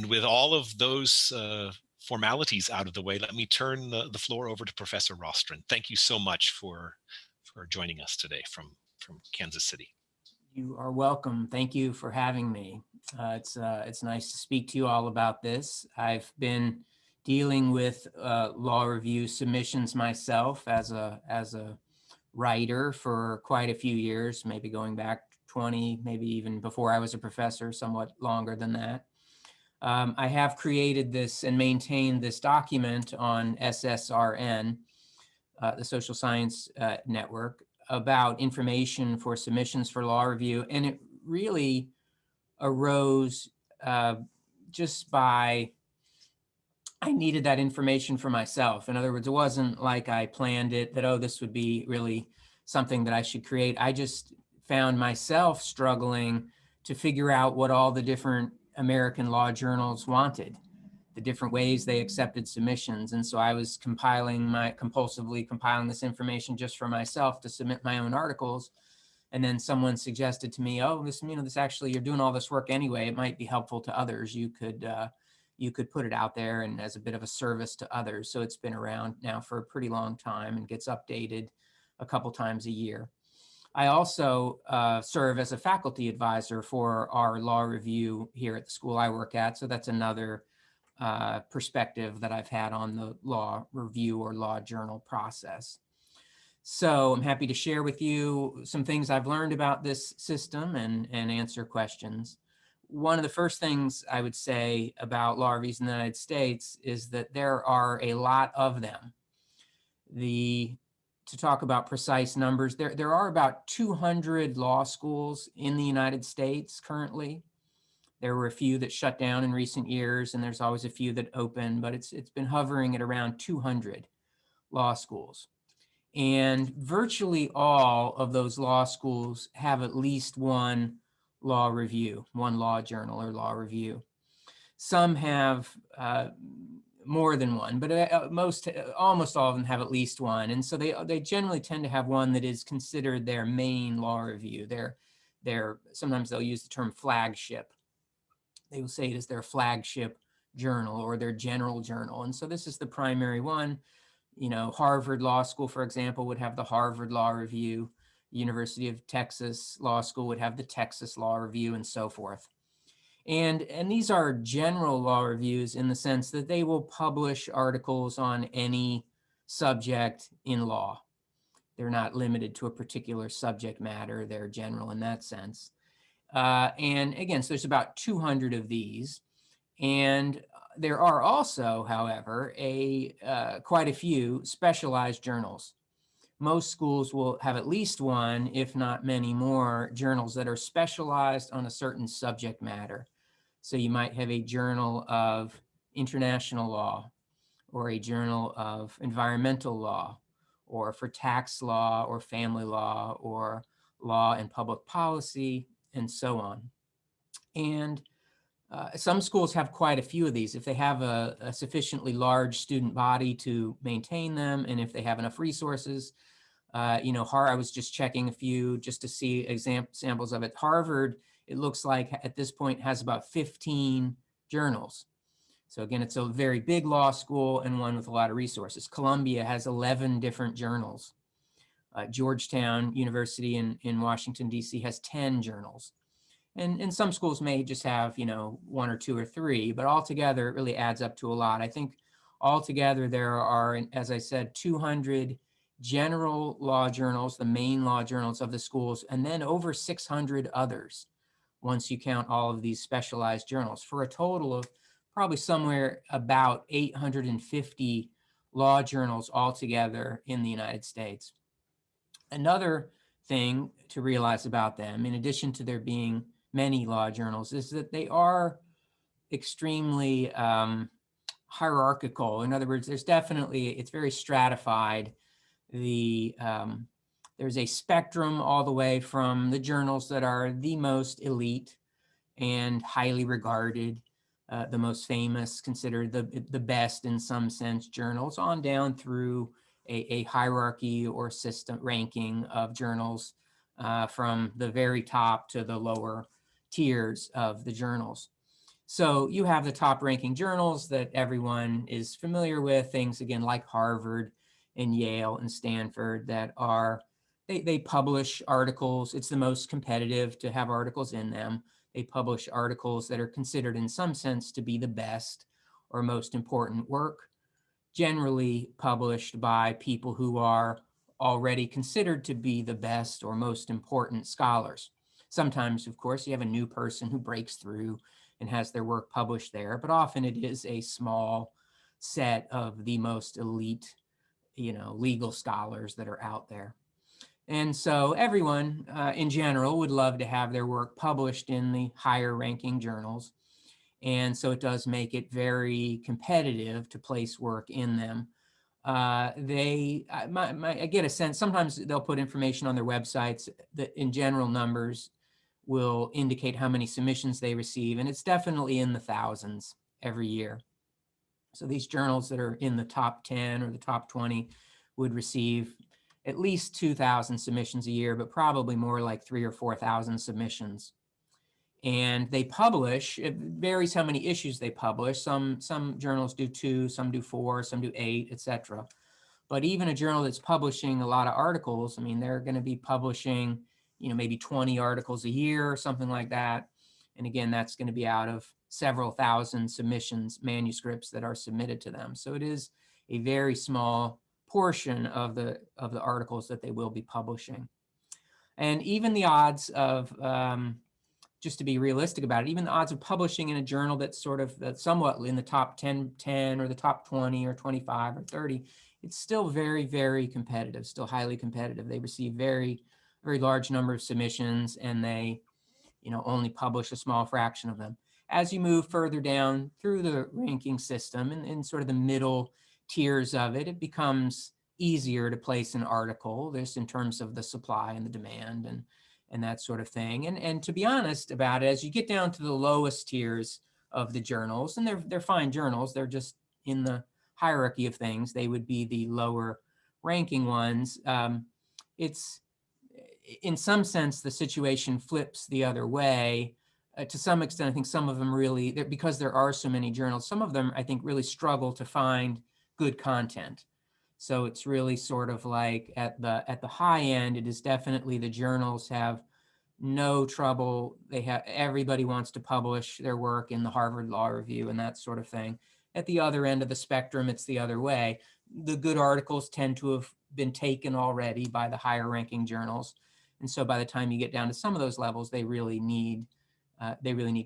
And with all of those formalities out of the way, let me turn the floor over to Professor Rostron. Thank you so much for joining us today from Kansas City. You are welcome. Thank you for having me. It's nice to speak to you all about this. I've been dealing with law review submissions myself as a writer for quite a few years, maybe going back 20, maybe even before I was a professor, somewhat longer than that. I have created this and maintained this document on SSRN, the Social Science Network, about information for submissions for law review. And it really arose just by, I needed that information for myself. In other words, it wasn't like I planned it, that, oh, this would be really something that I should create. I just found myself struggling to figure out what all the different American law journals wanted, the different ways they accepted submissions. And so I was compulsively compiling this information just for myself to submit my own articles. And then someone suggested to me, oh, this actually, you're doing all this work anyway, it might be helpful to others. You could put it out there and as a bit of a service to others. So it's been around now for a pretty long time and gets updated a couple times a year. I also serve as a faculty advisor for our law review here at the school I work at. So that's another perspective that I've had on the law review or law journal process. So I'm happy to share with you some things I've learned about this system and answer questions. One of the first things I would say about law reviews in the United States is that there are a lot of them. To talk about precise numbers, there are about 200 law schools in the United States currently. There were a few that shut down in recent years, and there's always a few that open, but it's been hovering at around 200 law schools. And virtually all of those law schools have at least one law review, one law journal or law review. Some have more than one, but almost all of them have at least one. And so they generally tend to have one that is considered their main law review. Sometimes they'll use the term flagship. They will say it is their flagship journal or their general journal. And so this is the primary one. Harvard Law School, for example, would have the Harvard Law Review. University of Texas Law School would have the Texas Law Review, and so forth. And these are general law reviews in the sense that they will publish articles on any subject in law. They're not limited to a particular subject matter. They're general in that sense. And again, so there's about 200 of these. And there are also, however, quite a few specialized journals. Most schools will have at least one, if not many more, journals that are specialized on a certain subject matter. So you might have a journal of international law, or a journal of environmental law, or for tax law, or family law, or law and public policy, and so on. And some schools have quite a few of these. If they have a sufficiently large student body to maintain them, and if they have enough resources, I was just checking a few just to see examples of it. Harvard, it looks like at this point has about 15 journals. So again, it's a very big law school and one with a lot of resources. Columbia has 11 different journals. Georgetown University in Washington, D.C. has 10 journals. And some schools may just have, one or two or three, but altogether it really adds up to a lot. I think altogether there are, as I said, 200 general law journals, the main law journals of the schools, and then over 600 others, once you count all of these specialized journals, for a total of probably somewhere about 850 law journals altogether in the United States. Another thing to realize about them, in addition to there being many law journals, is that they are extremely hierarchical. In other words, it's very stratified. There's a spectrum all the way from the journals that are the most elite and highly regarded, the most famous, considered the best in some sense journals, on down through a hierarchy or system ranking of journals from the very top to the lower tiers of the journals. So you have the top ranking journals that everyone is familiar with, things again like Harvard and Yale and Stanford that are, they publish articles. It's the most competitive to have articles in them. They publish articles that are considered in some sense to be the best or most important work, generally published by people who are already considered to be the best or most important scholars. Sometimes, of course, you have a new person who breaks through and has their work published there, but often it is a small set of the most elite, legal scholars that are out there. And so everyone in general would love to have their work published in the higher ranking journals. And so it does make it very competitive to place work in them. I get a sense, sometimes they'll put information on their websites that in general numbers will indicate how many submissions they receive, and it's definitely in the thousands every year. So these journals that are in the top 10 or the top 20 would receive at least 2,000 submissions a year, but probably more like 3,000 or 4,000 submissions. And they publish, it varies how many issues they publish. Some journals do 2, some do 4, some do 8, etc. But even a journal that's publishing a lot of articles, I mean, they're going to be publishing, maybe 20 articles a year or something like that. And again, that's going to be out of several thousand submissions, manuscripts that are submitted to them. So it is a very small portion of the articles that they will be publishing. And even the odds of, just to be realistic about it, even the odds of publishing in a journal that's that's somewhat in the top 10 or the top 20 or 25 or 30, it's still very, very competitive, still highly competitive. They receive very, very large number of submissions, and they, only publish a small fraction of them. As you move further down through the ranking system and in sort of the middle tiers of it, it becomes easier to place an article, this in terms of the supply and the demand and that sort of thing. And to be honest about it, as you get down to the lowest tiers of the journals, and they're fine journals, they're just in the hierarchy of things, they would be the lower ranking ones. It's, in some sense, the situation flips the other way. To some extent, I think some of them really, because there are so many journals, some of them I think really struggle to find good content. So it's really sort of like at the high end, it is definitely the journals have no trouble. Everybody wants to publish their work in the Harvard Law Review and that sort of thing. At the other end of the spectrum, it's the other way. The good articles tend to have been taken already by the higher ranking journals. And so by the time you get down to some of those levels, they really need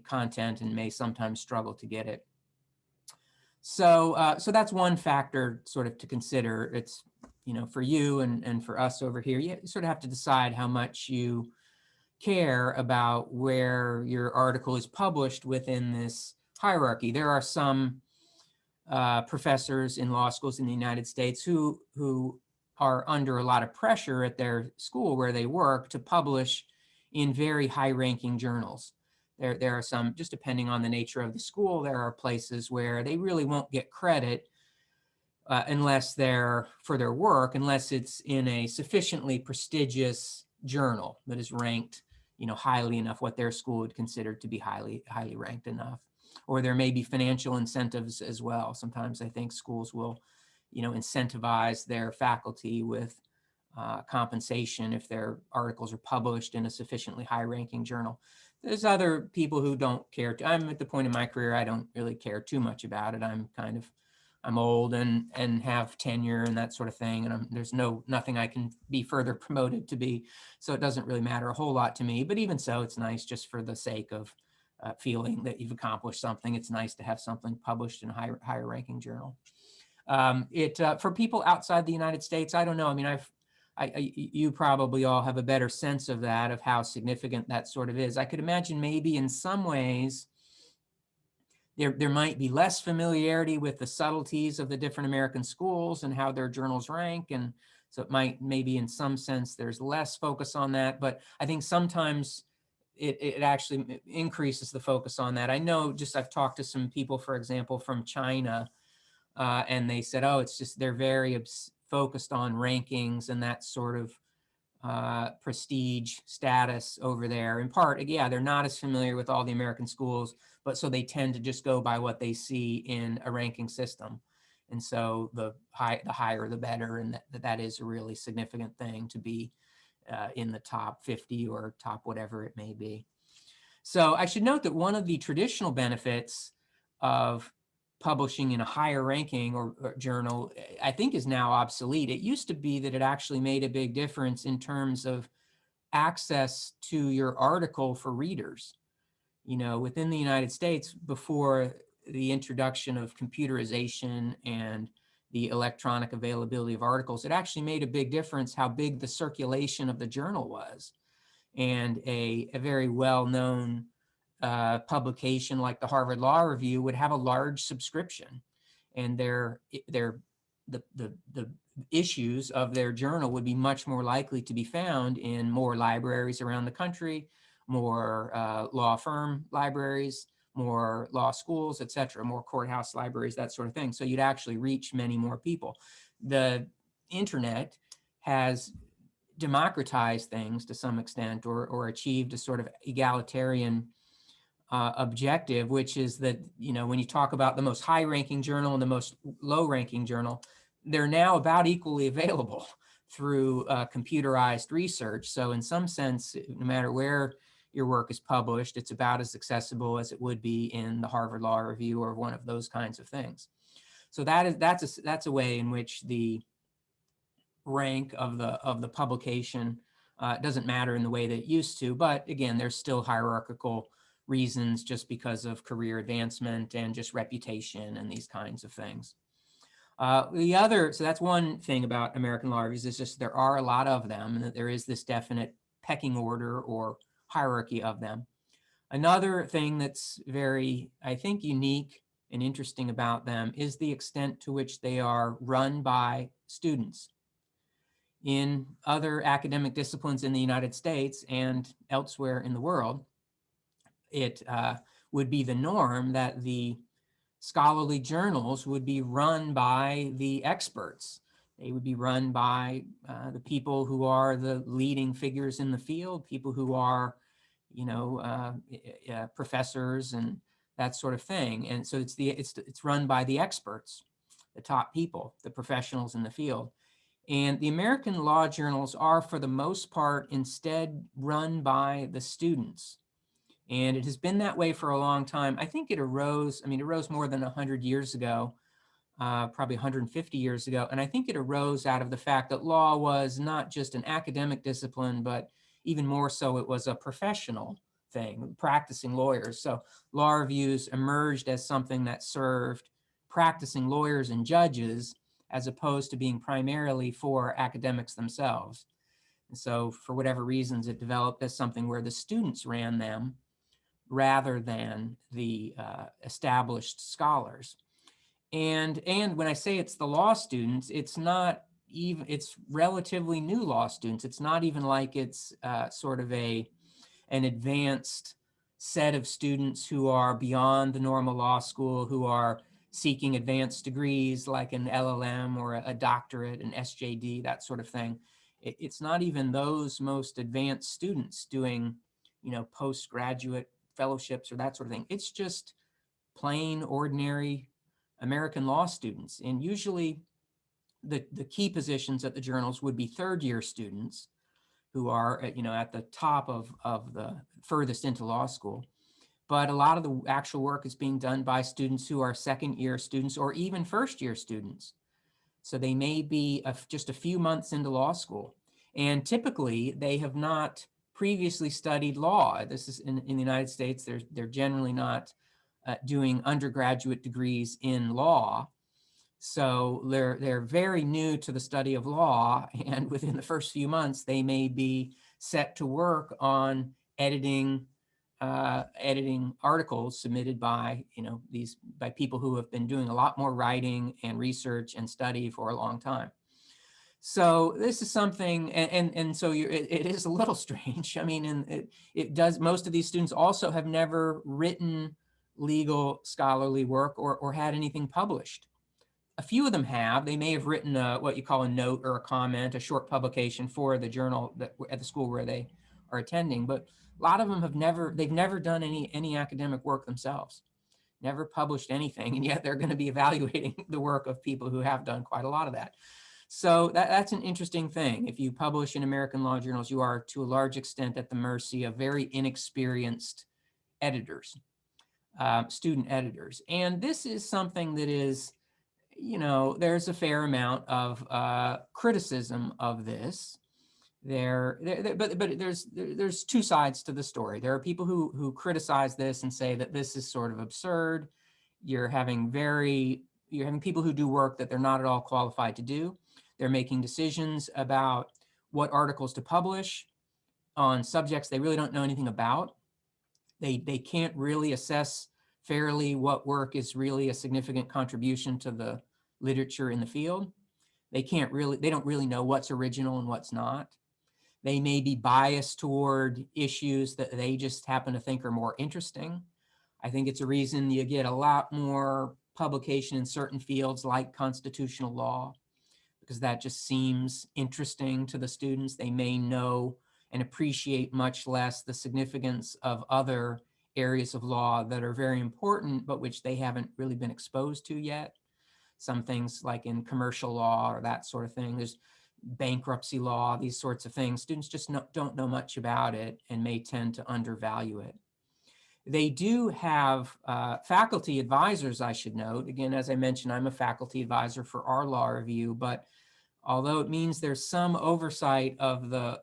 content and may sometimes struggle to get it. So that's one factor sort of to consider. It's, for you and for us over here, you sort of have to decide how much you care about where your article is published within this hierarchy. There are some professors in law schools in the United States who are under a lot of pressure at their school where they work to publish in very high-ranking journals. There are some, just depending on the nature of the school, there are places where they really won't get credit unless for their work, unless it's in a sufficiently prestigious journal that is ranked, highly enough, what their school would consider to be highly ranked enough. Or there may be financial incentives as well. Sometimes I think schools will, incentivize their faculty with compensation if their articles are published in a sufficiently high-ranking journal. There's other people who don't care. I'm at the point in my career, I don't really care too much about it. I'm old and have tenure and that sort of thing. And there's nothing I can be further promoted to be. So it doesn't really matter a whole lot to me. But even so, it's nice just for the sake of feeling that you've accomplished something. It's nice to have something published in a higher ranking journal. For people outside the United States, I don't know. I mean, you probably all have a better sense of that, of how significant that sort of is. I could imagine maybe in some ways, there might be less familiarity with the subtleties of the different American schools and how their journals rank. And so it might, maybe in some sense, there's less focus on that. But I think sometimes it actually increases the focus on that. I know, I've talked to some people, for example, from China, and they said, oh, it's just, they're very focused on rankings and that sort of prestige status over there. In part, yeah, they're not as familiar with all the American schools, but so they tend to just go by what they see in a ranking system. And so the higher, the better. And that is a really significant thing to be in the top 50 or top whatever it may be. So I should note that one of the traditional benefits of publishing in a higher ranking or journal, I think, is now obsolete. It used to be that it actually made a big difference in terms of access to your article for readers. You know, within the United States, before the introduction of computerization and the electronic availability of articles, it actually made a big difference how big the circulation of the journal was. And a very well-known publication like the Harvard Law Review would have a large subscription, and the issues of their journal would be much more likely to be found in more libraries around the country, more law firm libraries, more law schools, et cetera, more courthouse libraries, that sort of thing. So you'd actually reach many more people. The internet has democratized things to some extent, or achieved a sort of egalitarian objective, which is that, you know, when you talk about the most high-ranking journal and the most low-ranking journal, they're now about equally available through computerized research. So in some sense, no matter where your work is published, it's about as accessible as it would be in the Harvard Law Review or one of those kinds of things. So that's a way in which the rank of the publication doesn't matter in the way that it used to. But again, there's still hierarchical reasons just because of career advancement and just reputation and these kinds of things. So that's one thing about American law reviews, is just there are a lot of them, and that there is this definite pecking order or hierarchy of them. Another thing that's very, I think, unique and interesting about them is the extent to which they are run by students. In other academic disciplines in the United States and elsewhere in the world, it would be the norm that the scholarly journals would be run by the experts. They would be run by the people who are the leading figures in the field, people who are, you know, professors and that sort of thing. And so it's run by the experts, the top people, the professionals in the field. And the American law journals are, for the most part, instead run by the students. And it has been that way for a long time. I think it arose more than 100 years ago, probably 150 years ago. And I think it arose out of the fact that law was not just an academic discipline, but even more so, it was a professional thing, practicing lawyers. So law reviews emerged as something that served practicing lawyers and judges, as opposed to being primarily for academics themselves. And so for whatever reasons, it developed as something where the students ran them rather than the established scholars. And when I say it's the law students, it's relatively new law students. It's not even like it's sort of an advanced set of students who are beyond the normal law school, who are seeking advanced degrees like an LLM or a doctorate, an SJD, that sort of thing. It's not even those most advanced students doing, you know, postgraduate fellowships or that sort of thing. It's just plain, ordinary American law students. And usually the key positions at the journals would be third-year students who are, you know, at the top of the furthest into law school. But a lot of the actual work is being done by students who are second-year students or even first-year students. So they may be just a few months into law school. And typically, they have not previously studied law. This is in the United States, they're generally not doing undergraduate degrees in law. So they're very new to the study of law, and within the first few months, they may be set to work on editing articles submitted by, you know, by people who have been doing a lot more writing and research and study for a long time. So this is something, and so it is a little strange. I mean, and it does. Most of these students also have never written legal scholarly work or had anything published. A few of them have. They may have written what you call a note or a comment, a short publication for the journal at the school where they are attending. But a lot of them they've never done any academic work themselves, never published anything, and yet they're going to be evaluating the work of people who have done quite a lot of that. So that's an interesting thing. If you publish in American law journals, you are to a large extent at the mercy of very inexperienced editors, student editors. And this is something that is, there's a fair amount of criticism of this. But there's two sides to the story. There are people who criticize this and say that this is sort of absurd. You're having people who do work that they're not at all qualified to do. They're making decisions about what articles to publish on subjects they really don't know anything about. They can't really assess fairly what work is really a significant contribution to the literature in the field. They don't really know what's original and what's not. They may be biased toward issues that they just happen to think are more interesting. I think it's a reason you get a lot more publication in certain fields like constitutional law, because that just seems interesting to the students. They may know and appreciate much less the significance of other areas of law that are very important, but which they haven't really been exposed to yet. Some things like in commercial law or that sort of thing. There's bankruptcy law, these sorts of things. Students just don't know much about it and may tend to undervalue it. They do have faculty advisors, I should note. Again, as I mentioned, I'm a faculty advisor for our law review, but although it means there's some oversight of the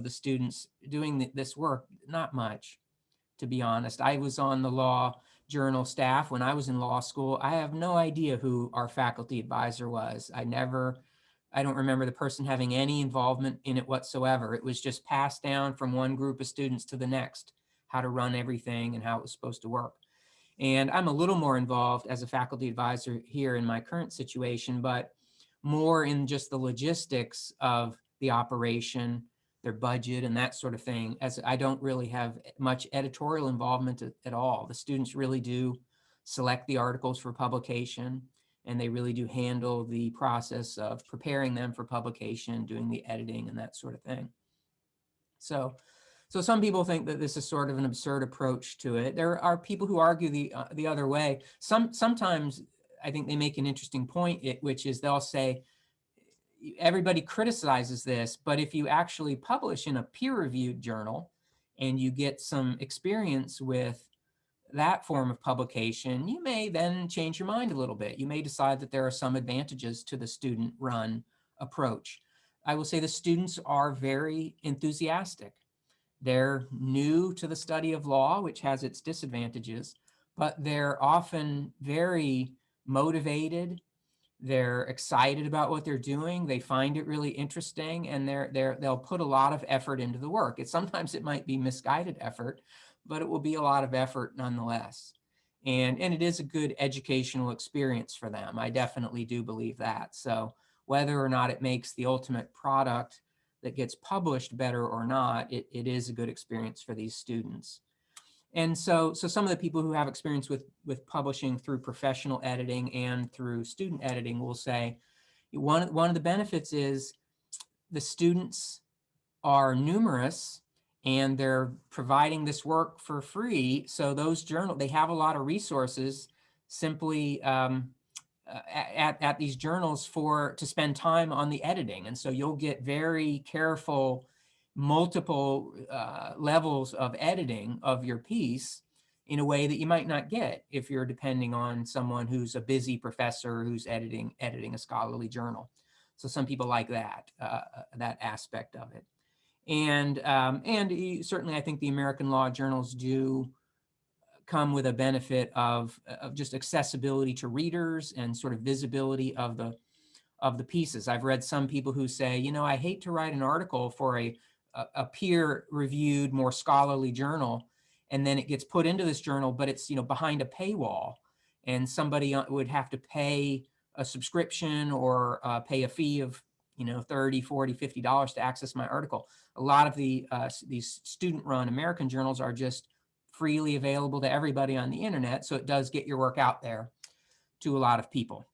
students doing this work, not much, to be honest. I was on the law journal staff when I was in law school. I have no idea who our faculty advisor was. I don't remember the person having any involvement in it whatsoever. It was just passed down from one group of students to the next, how to run everything and how it was supposed to work. And I'm a little more involved as a faculty advisor here in my current situation, but more in just the logistics of the operation, their budget and that sort of thing, as I don't really have much editorial involvement at all. The students really do select the articles for publication, and they really do handle the process of preparing them for publication, doing the editing and that sort of thing. So some people think that this is sort of an absurd approach to it. There are people who argue the other way. Sometimes I think they make an interesting point, which is they'll say, everybody criticizes this, but if you actually publish in a peer-reviewed journal and you get some experience with that form of publication, you may then change your mind a little bit. You may decide that there are some advantages to the student-run approach. I will say the students are very enthusiastic. They're new to the study of law, which has its disadvantages, but they're often very motivated. They're excited about what they're doing. They find it really interesting, and they'll put a lot of effort into the work. Sometimes it might be misguided effort, but it will be a lot of effort nonetheless. And it is a good educational experience for them. I definitely do believe that. So whether or not it makes the ultimate product that gets published better or not, it is a good experience for these students. And so some of the people who have experience with publishing through professional editing and through student editing will say, one of the benefits is the students are numerous and they're providing this work for free. So those journals, they have a lot of resources simply at these journals to spend time on the editing. And so you'll get very careful multiple levels of editing of your piece in a way that you might not get if you're depending on someone who's a busy professor who's editing a scholarly journal. So some people like that aspect of it. And certainly I think the American law journals do come with a benefit of just accessibility to readers and sort of visibility of the pieces. I've read some people who say, I hate to write an article for a peer-reviewed, more scholarly journal, and then it gets put into this journal, but it's behind a paywall, and somebody would have to pay a subscription or pay a fee of $30, $40, $50 to access my article. A lot of these student-run American journals are just freely available to everybody on the internet, so it does get your work out there to a lot of people.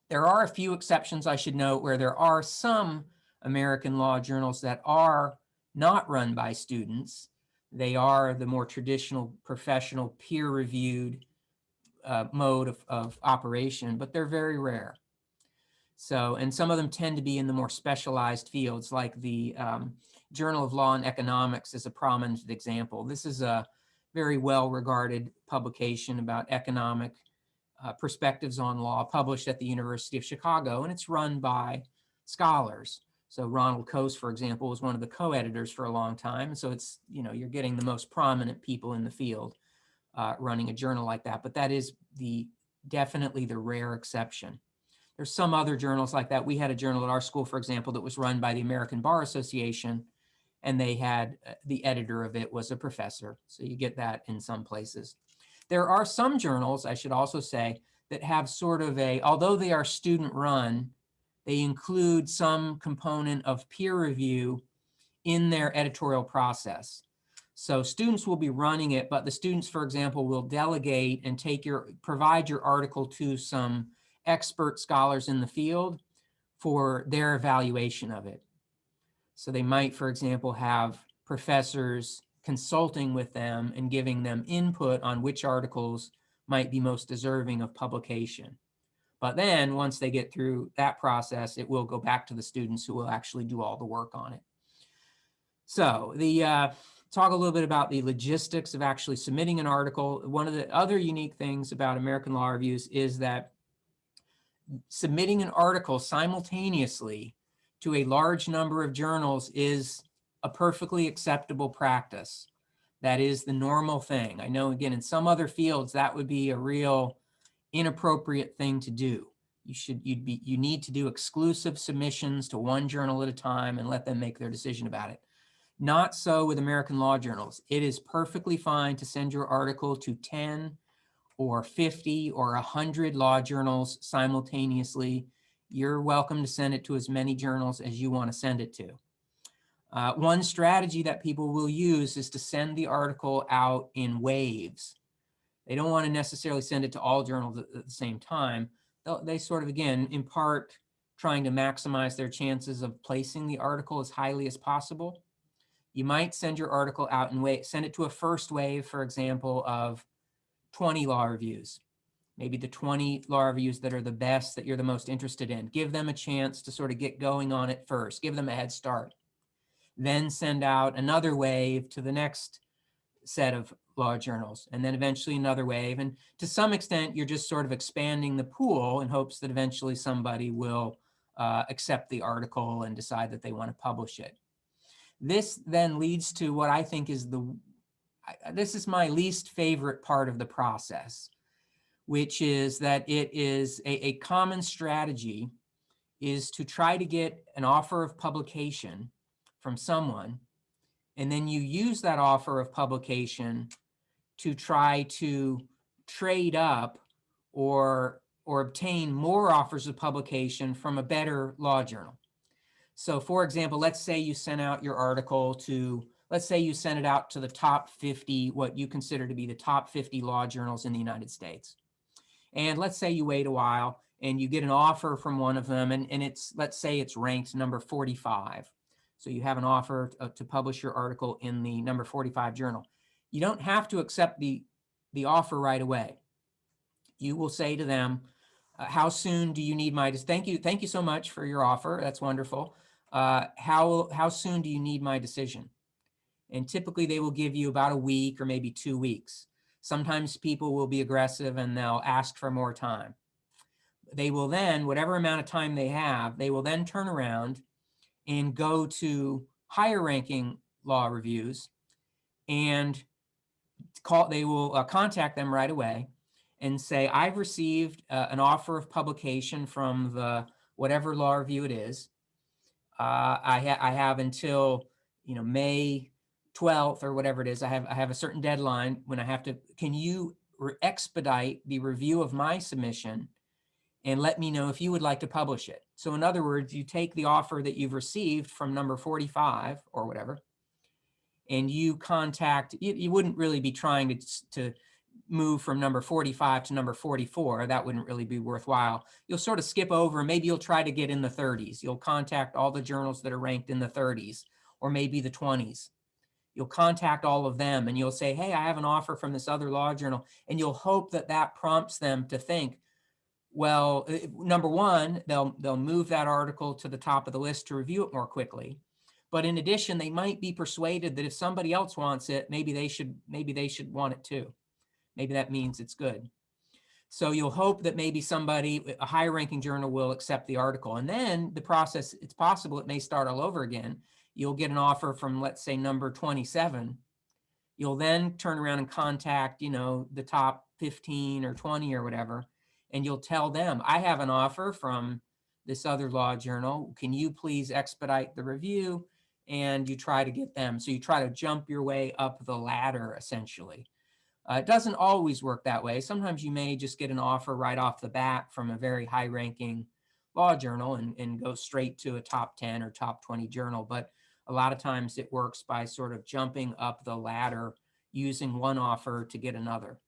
There are a few exceptions I should note where there are some American law journals that are not run by students. They are the more traditional professional peer-reviewed mode of operation, but they're very rare. So, and some of them tend to be in the more specialized fields, like the Journal of Law and Economics is a prominent example. This is a very well-regarded publication about economic perspectives on law, published at the University of Chicago, and it's run by scholars. So Ronald Coase, for example, was one of the co-editors for a long time. So it's, you're getting the most prominent people in the field running a journal like that, but that is definitely the rare exception. There's some other journals like that. We had a journal at our school, for example, that was run by the American Bar Association, and they had the editor of it was a professor. So you get that in some places. There are some journals, I should also say, that have sort of although they are student run, they include some component of peer review in their editorial process. So students will be running it, but the students, for example, will delegate and provide your article to some expert scholars in the field for their evaluation of it. So they might, for example, have professors consulting with them and giving them input on which articles might be most deserving of publication. But then once they get through that process, it will go back to the students who will actually do all the work on it. So talk a little bit about the logistics of actually submitting an article. One of the other unique things about American Law Reviews is that submitting an article simultaneously to a large number of journals is a perfectly acceptable practice. That is the normal thing. I know, again, in some other fields, that would be a real inappropriate thing to do. You need to do exclusive submissions to one journal at a time and let them make their decision about it. Not so with American law journals. It is perfectly fine to send your article to 10 or 50 or 100 law journals simultaneously. You're welcome to send it to as many journals as you want to send it to. One strategy that people will use is to send the article out in waves. They don't want to necessarily send it to all journals at the same time. They sort of, again, in part, trying to maximize their chances of placing the article as highly as possible. You might send your article out and send it to a first wave, for example, of 20 law reviews. Maybe the 20 law reviews that are the best, that you're the most interested in. Give them a chance to sort of get going on it first. Give them a head start. Then send out another wave to the next set of law journals, and then eventually another wave. And to some extent, you're just sort of expanding the pool in hopes that eventually somebody will accept the article and decide that they want to publish it. This then leads to what I think is this is my least favorite part of the process, which is that it is a common strategy is to try to get an offer of publication from someone, and then you use that offer of publication to try to trade up or obtain more offers of publication from a better law journal. So for example, let's say you sent out your article let's say you sent it out to the top 50, what you consider to be the top 50 law journals in the United States. And let's say you wait a while and you get an offer from one of them, and let's say it's ranked number 45. So you have an offer to publish your article in the number 45 journal. You don't have to accept the offer right away. You will say to them, how soon do you need thank you so much for your offer. That's wonderful. How soon do you need my decision? And typically they will give you about a week or maybe 2 weeks. Sometimes people will be aggressive and they'll ask for more time. They will then, whatever amount of time they have, they will then turn around and go to higher ranking law reviews and they will contact them right away and say, I've received an offer of publication from the whatever law review it is. I have until May 12th or whatever it is. I have a certain deadline when I have to. Can you expedite the review of my submission and let me know if you would like to publish it? So in other words, you take the offer that you've received from number 45 or whatever, and you contact. You wouldn't really be trying to move from number 45 to number 44, that wouldn't really be worthwhile. You'll sort of skip over, maybe you'll try to get in the 30s. You'll contact all the journals that are ranked in the 30s or maybe the 20s. You'll contact all of them and you'll say, hey, I have an offer from this other law journal. And you'll hope that that prompts them to think, well, number one, they'll move that article to the top of the list to review it more quickly. But in addition, they might be persuaded that if somebody else wants it, maybe they should want it too. Maybe that means it's good. So you'll hope that maybe somebody, a higher ranking journal, will accept the article. And then the process, it's possible it may start all over again. You'll get an offer from, let's say, number 27. You'll then turn around and contact, the top 15 or 20 or whatever, and you'll tell them, I have an offer from this other law journal. Can you please expedite the review? And you try to get them. So you try to jump your way up the ladder, essentially. It doesn't always work that way. Sometimes you may just get an offer right off the bat from a very high-ranking law journal and go straight to a top 10 or top 20 journal. But a lot of times it works by sort of jumping up the ladder, using one offer to get another.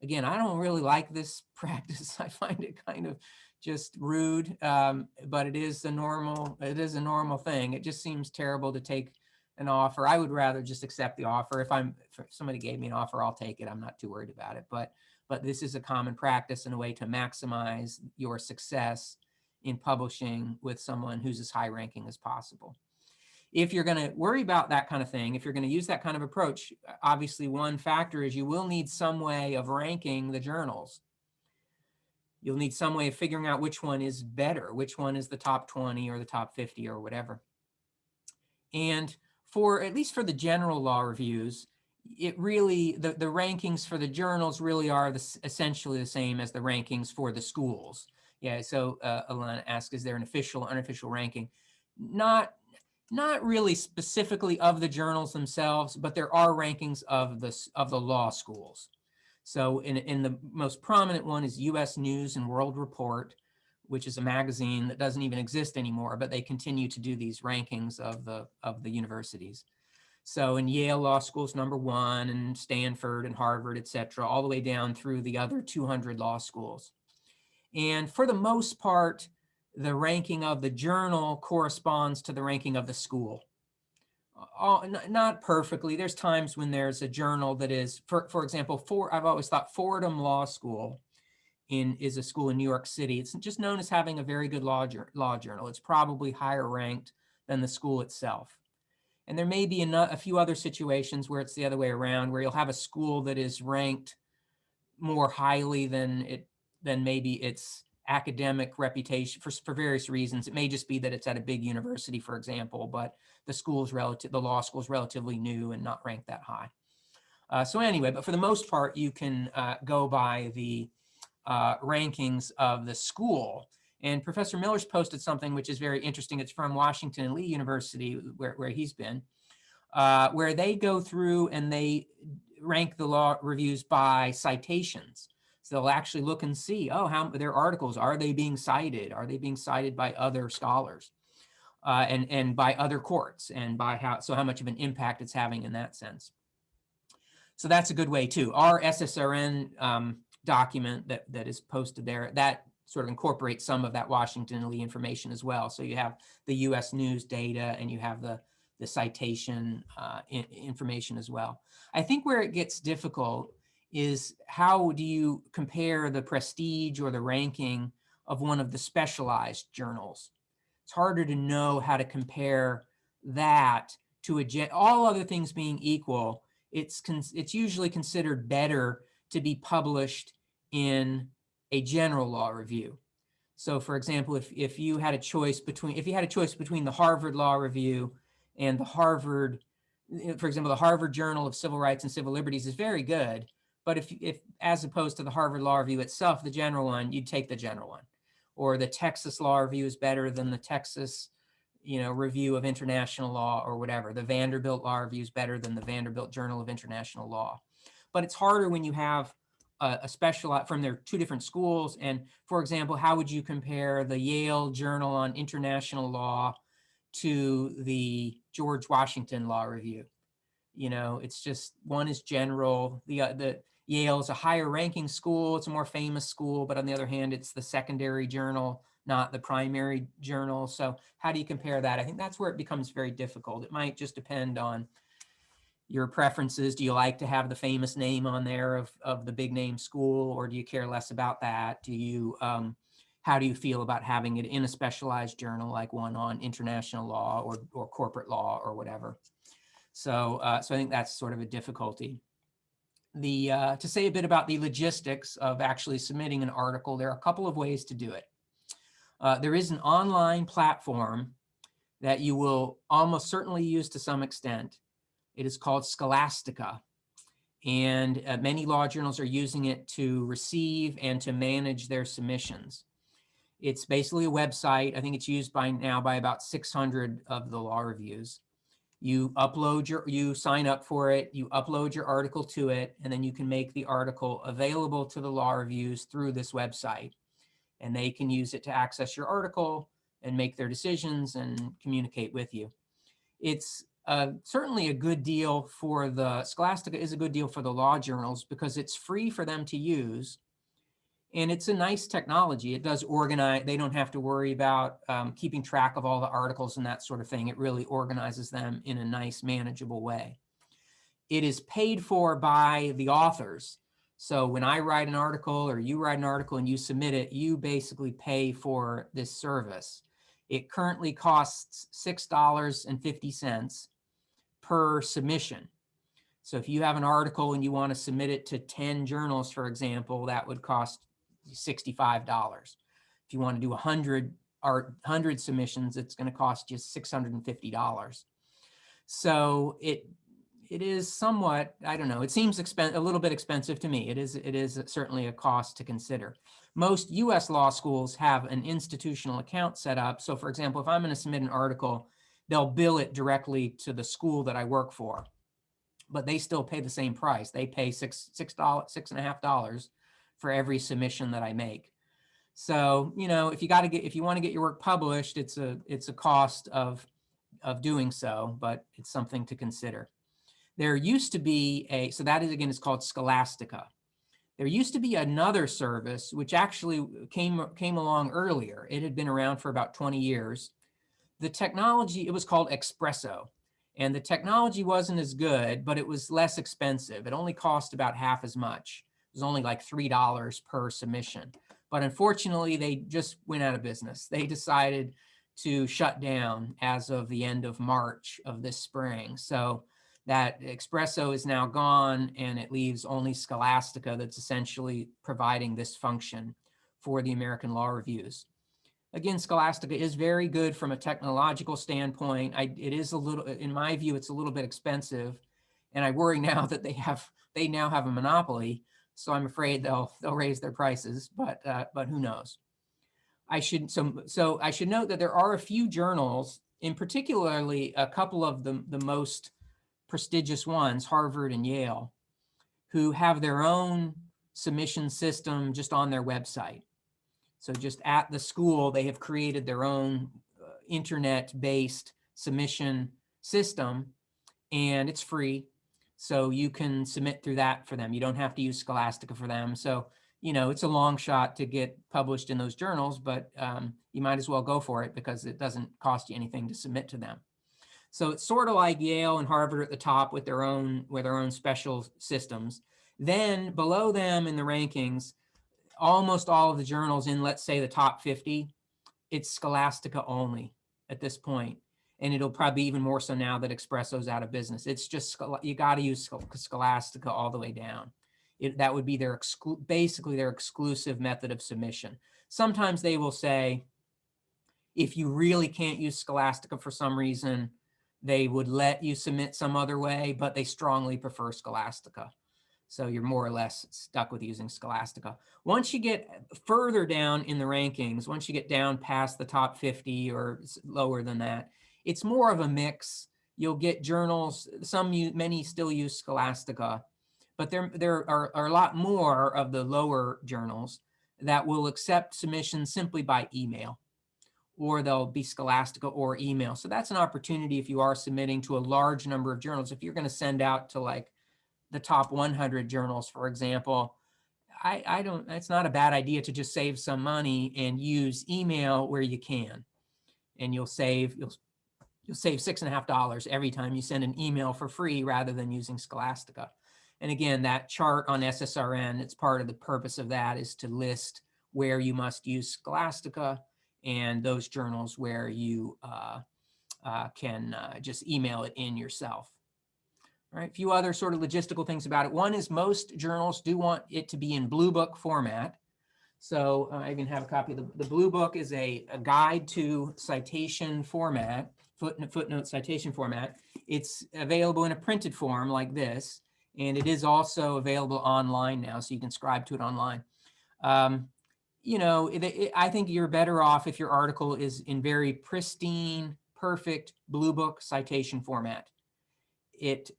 Again, I don't really like this practice. I find it kind of just rude, but it is a normal thing. It just seems terrible to take an offer. I would rather just accept the offer. If somebody gave me an offer, I'll take it. I'm not too worried about it. But this is a common practice and a way to maximize your success in publishing with someone who's as high ranking as possible. If you're going to worry about that kind of thing, if you're going to use that kind of approach, obviously one factor is you will need some way of ranking the journals. You'll need some way of figuring out which one is better, which one is the top 20 or the top 50 or whatever. And at least for the general law reviews, it really, the rankings for the journals really are essentially the same as the rankings for the schools. Yeah, so Alana asked, is there an official, unofficial ranking? Not really specifically of the journals themselves, but there are rankings of the law schools. So in the most prominent one is U.S. News and World Report, which is a magazine that doesn't even exist anymore, but they continue to do these rankings of the universities. So in Yale Law School's number 1, and Stanford and Harvard, et cetera, all the way down through the other 200 law schools. And for the most part, the ranking of the journal corresponds to the ranking of the school. Not perfectly. There's times when there's a journal that is, for example, I've always thought Fordham Law School is a school in New York City. It's just known as having a very good law journal. It's probably higher ranked than the school itself. And there may be a few other situations where it's the other way around, where you'll have a school that is ranked more highly than maybe its academic reputation for various reasons. It may just be that it's at a big university, for example, but the law school is relatively new and not ranked that high. So anyway, but for the most part, you can go by the rankings of the school. And Professor Miller's posted something which is very interesting. It's from Washington and Lee University, where he's been, where they go through and they rank the law reviews by citations. So they'll actually look and see, how their articles, are they being cited? Are they being cited by other scholars and by other courts, and by how much of an impact it's having in that sense. So that's a good way too. Our SSRN document that is posted there, that sort of incorporates some of that Washington and Lee information as well. So you have the U.S. News data and you have the citation information as well. I think where it gets difficult is how do you compare the prestige or the ranking of one of the specialized journals? It's harder to know how to compare that to all other things being equal. It's usually considered better to be published in a general law review. So for example, if you had a choice between the Harvard Law Review and the Harvard, for example, the Harvard Journal of Civil Rights and Civil Liberties is very good, but if as opposed to the Harvard Law Review itself, the general one, you'd take the general one. Or the Texas Law Review is better than the Texas, Review of International Law or whatever. The Vanderbilt Law Review is better than the Vanderbilt Journal of International Law. But it's harder when you have a special from their two different schools. And for example, how would you compare the Yale Journal on International Law to the George Washington Law Review? It's just, one is general, Yale is a higher ranking school. It's a more famous school, but on the other hand, it's the secondary journal, not the primary journal. So how do you compare that? I think that's where it becomes very difficult. It might just depend on your preferences. Do you like to have the famous name on there of the big name school, or do you care less about that? Do you, how do you feel about having it in a specialized journal, like one on international law or corporate law or whatever? So, so I think that's sort of a difficulty. To say a bit about the logistics of actually submitting an article, there are a couple of ways to do it. There is an online platform that you will almost certainly use to some extent. It is called Scholastica, and many law journals are using it to receive and to manage their submissions. It's basically a website. I think it's used by now by about 600 of the law reviews. You sign up for it, you upload your article to it, and then you can make the article available to the law reviews through this website. And they can use it to access your article and make their decisions and communicate with you. It's certainly a good deal for Scholastica is a good deal for the law journals because it's free for them to use. And it's a nice technology. It does organize, they don't have to worry about keeping track of all the articles and that sort of thing. It really organizes them in a nice, manageable way. It is paid for by the authors. So when I write an article or you write an article and you submit it, you basically pay for this service. It currently costs $6.50 per submission. So if you have an article and you want to submit it to 10 journals, for example, that would cost $65. If you want to do 100 submissions, it's going to cost you $650. So it is somewhat, I don't know, it seems a little bit expensive to me. It is certainly a cost to consider. Most US law schools have an institutional account set up. So for example, if I'm going to submit an article, they'll bill it directly to the school that I work for, but they still pay the same price. They pay $6.50 for every submission that I make. So, you know, if you want to get your work published, it's a cost of doing so, but it's something to consider. There used to be so that is, again, it's called Scholastica. There used to be another service which actually came along earlier. It had been around for about 20 years. The technology, it was called Espresso. And the technology wasn't as good, but it was less expensive. It only cost about half as much. It was only like $3 per submission. But unfortunately, they just went out of business. They decided to shut down as of the end of March of this spring. So that Espresso is now gone, and it leaves only Scholastica that's essentially providing this function for the American Law Reviews. Again, Scholastica is very good from a technological standpoint. It is a little, in my view, it's a little bit expensive, and I worry now that they now have a monopoly. So I'm afraid they'll raise their prices, but who knows? I should note that there are a few journals, in particularly a couple of the most prestigious ones, Harvard and Yale, who have their own submission system just on their website. So just at the school, they have created their own internet-based submission system, and it's free. So you can submit through that for them. You don't have to use Scholastica for them. So, you know, it's a long shot to get published in those journals, but you might as well go for it because it doesn't cost you anything to submit to them. So it's sort of like Yale and Harvard at the top with their own special systems. Then below them in the rankings, almost all of the journals in, let's say, the top 50, it's Scholastica only at this point. And it'll probably be even more so now that Espresso's out of business. It's just, you got to use Scholastica all the way down. That would be basically their exclusive method of submission. Sometimes they will say, if you really can't use Scholastica for some reason, they would let you submit some other way, but they strongly prefer Scholastica. So you're more or less stuck with using Scholastica. Once you get further down in the rankings, once you get down past the top 50 or lower than that, it's more of a mix. You'll get journals, many still use Scholastica, but there are a lot more of the lower journals that will accept submissions simply by email, or they'll be Scholastica or email. So that's an opportunity if you are submitting to a large number of journals. If you're going to send out to like the top 100 journals, for example, I don't, it's not a bad idea to just save some money and use email where you can. And you'll save $6.50 every time you send an email for free rather than using Scholastica. And again, that chart on SSRN, it's part of the purpose of that is to list where you must use Scholastica and those journals where you can just email it in yourself. All right, a few other sort of logistical things about it. One is most journals do want it to be in Blue Book format. So I even have a copy of the Blue Book is a guide to citation format, footnote citation format. It's available in a printed form like this, and it is also available online now, so you can subscribe to it online. You know, I think you're better off if your article is in very pristine, perfect Blue Book citation format. It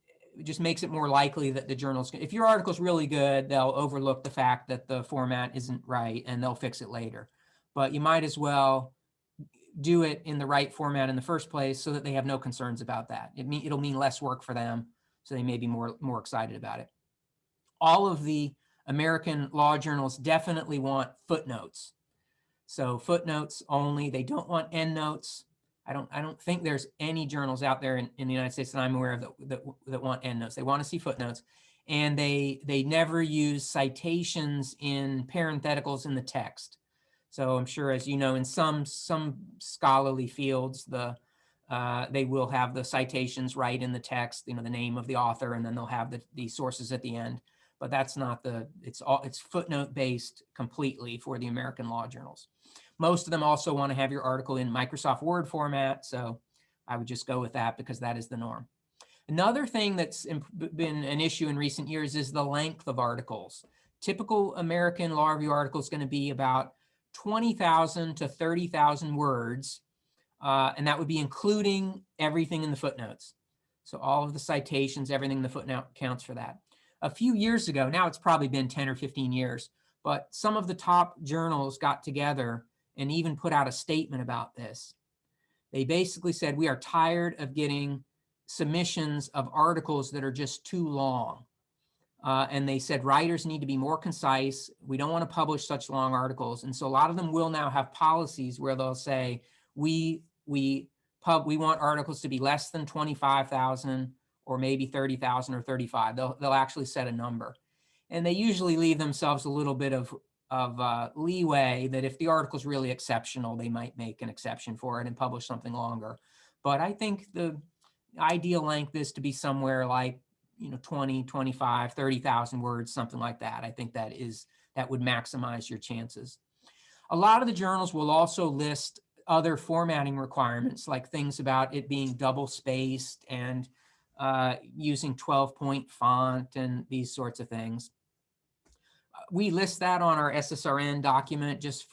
just makes it more likely that the journals, if your article's really good, they'll overlook the fact that the format isn't right and they'll fix it later. But you might as well do it in the right format in the first place so that they have no concerns about that. It'll mean less work for them, so they may be more excited about it. All of the American law journals definitely want footnotes. So footnotes only. They don't want endnotes. I don't think there's any journals out there in the United States that I'm aware of that want endnotes. They want to see footnotes, and they never use citations in parentheticals in the text. So I'm sure, as you know, in some scholarly fields, they will have the citations right in the text, you know, the name of the author, and then they'll have the sources at the end. But that's not it's footnote based completely for the American law journals. Most of them also want to have your article in Microsoft Word format, so I would just go with that because that is the norm. Another thing that's been an issue in recent years is the length of articles. Typical American law review article is going to be about 20,000 to 30,000 words, and that would be including everything in the footnotes. So all of the citations, everything in the footnote counts for that. A few years ago, now it's probably been 10 or 15 years, but some of the top journals got together and even put out a statement about this. They basically said, we are tired of getting submissions of articles that are just too long. And they said writers need to be more concise. We don't want to publish such long articles. And so a lot of them will now have policies where they'll say, we want articles to be less than 25,000 or maybe 30,000 or 35. They'll actually set a number. And they usually leave themselves a little bit of leeway that if the article is really exceptional, they might make an exception for it and publish something longer. But I think the ideal length is to be somewhere like, 20, 25, 30,000 words, something like that. I think that would maximize your chances. A lot of the journals will also list other formatting requirements, like things about it being double spaced and using 12-point font and these sorts of things. We list that on our SSRN document just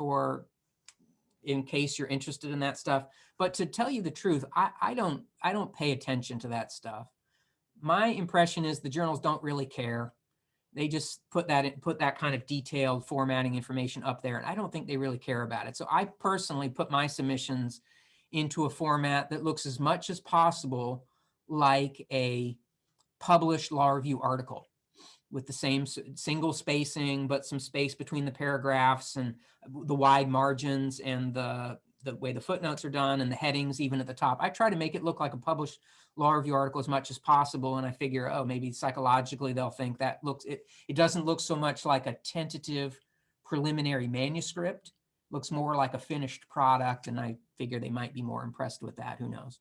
in case you're interested in that stuff. But to tell you the truth, I don't pay attention to that stuff. My impression is the journals don't really care. They just put that kind of detailed formatting information up there, and I don't think they really care about it. So I personally put my submissions into a format that looks as much as possible like a published law review article, with the same single spacing, but some space between the paragraphs and the wide margins and the way the footnotes are done and the headings even at the top. I try to make it look like a published law review article as much as possible. And I figure, oh, maybe psychologically they'll think that it doesn't look so much like a tentative preliminary manuscript, looks more like a finished product. And I figure they might be more impressed with that. Who knows?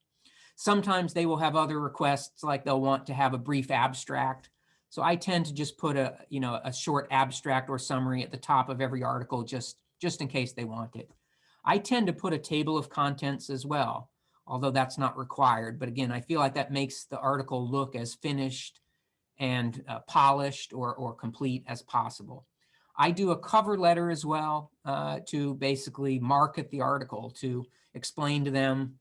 Sometimes they will have other requests, like they'll want to have a brief abstract. So I tend to just put a short abstract or summary at the top of every article, just in case they want it. I tend to put a table of contents as well, although that's not required. But again, I feel like that makes the article look as finished and polished or complete as possible. I do a cover letter as well to basically market the article, to explain to them.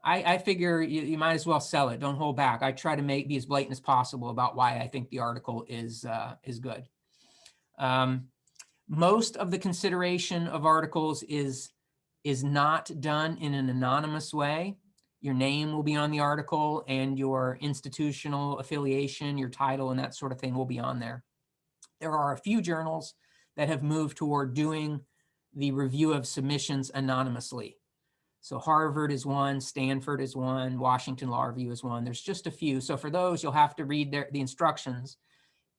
I figure you might as well sell it. Don't hold back. I try to be as blatant as possible about why I think the article is good. Most of the consideration of articles is not done in an anonymous way. Your name will be on the article, and your institutional affiliation, your title, and that sort of thing will be on there. There are a few journals that have moved toward doing the review of submissions anonymously. So Harvard is one, Stanford is one, Washington Law Review is one. There's just a few. So for those, you'll have to read the instructions,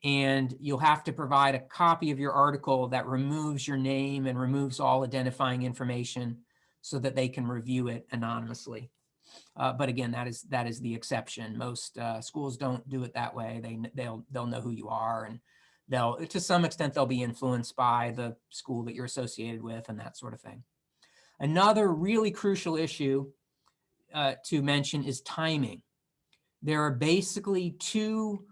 and you'll have to provide a copy of your article that removes your name and removes all identifying information so that they can review it anonymously. But again, that is the exception. Most schools don't do it that way. They'll know who you are, and to some extent they'll be influenced by the school that you're associated with and that sort of thing. Another really crucial issue to mention is timing. There are basically 2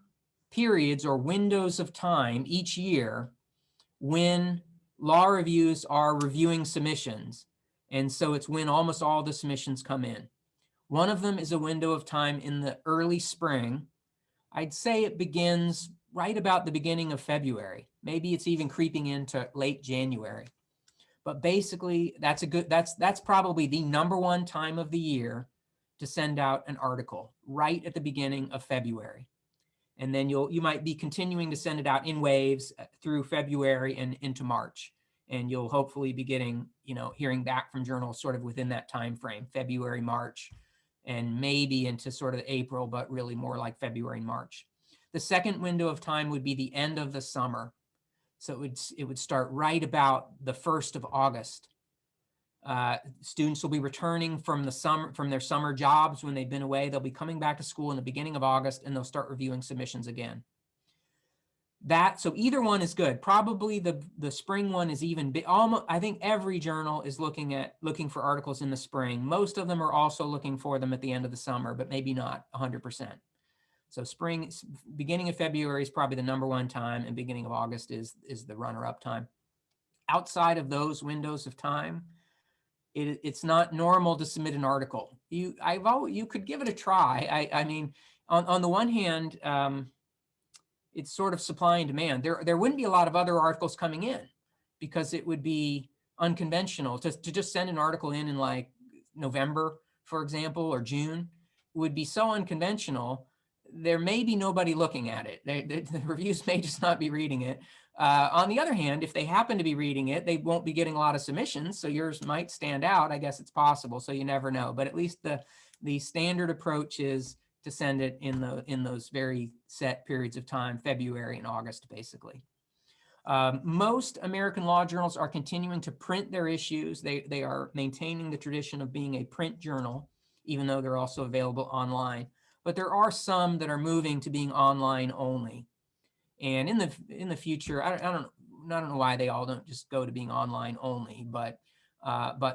periods or windows of time each year when law reviews are reviewing submissions. And so it's when almost all the submissions come in. One of them is a window of time in the early spring. I'd say it begins right about the beginning of February. Maybe it's even creeping into late January. But basically, that's probably the #1 time of the year to send out an article, right at the beginning of February. And then you might be continuing to send it out in waves through February and into March. And you'll hopefully be getting, hearing back from journals sort of within that time frame, February, March, and maybe into sort of April, but really more like February and March. The second window of time would be the end of the summer. So it would start right about the 1st of August. Students will be returning from their summer jobs when they've been away. They'll be coming back to school in the beginning of August, and they'll start reviewing submissions again. So either one is good. Probably the spring one is even big. I think every journal is looking for articles in the spring. Most of them are also looking for them at the end of the summer, but maybe not 100%. So beginning of February is probably the #1 time, and beginning of August is the runner-up time. Outside of those windows of time, it's not normal to submit an article. You could give it a try. I mean, on the one hand, it's sort of supply and demand. There wouldn't be a lot of other articles coming in because it would be unconventional to just send an article in like November, for example, or June. Would be so unconventional. There may be nobody looking at it. The reviews may just not be reading it. On the other hand, if they happen to be reading it, they won't be getting a lot of submissions, so yours might stand out. I guess it's possible, so you never know. But at least the standard approach is to send it in those very set periods of time, February and August, basically. Most American law journals are continuing to print their issues. They are maintaining the tradition of being a print journal, even though they're also available online. But there are some that are moving to being online only. And in the future, I don't know why they all don't just go to being online only, but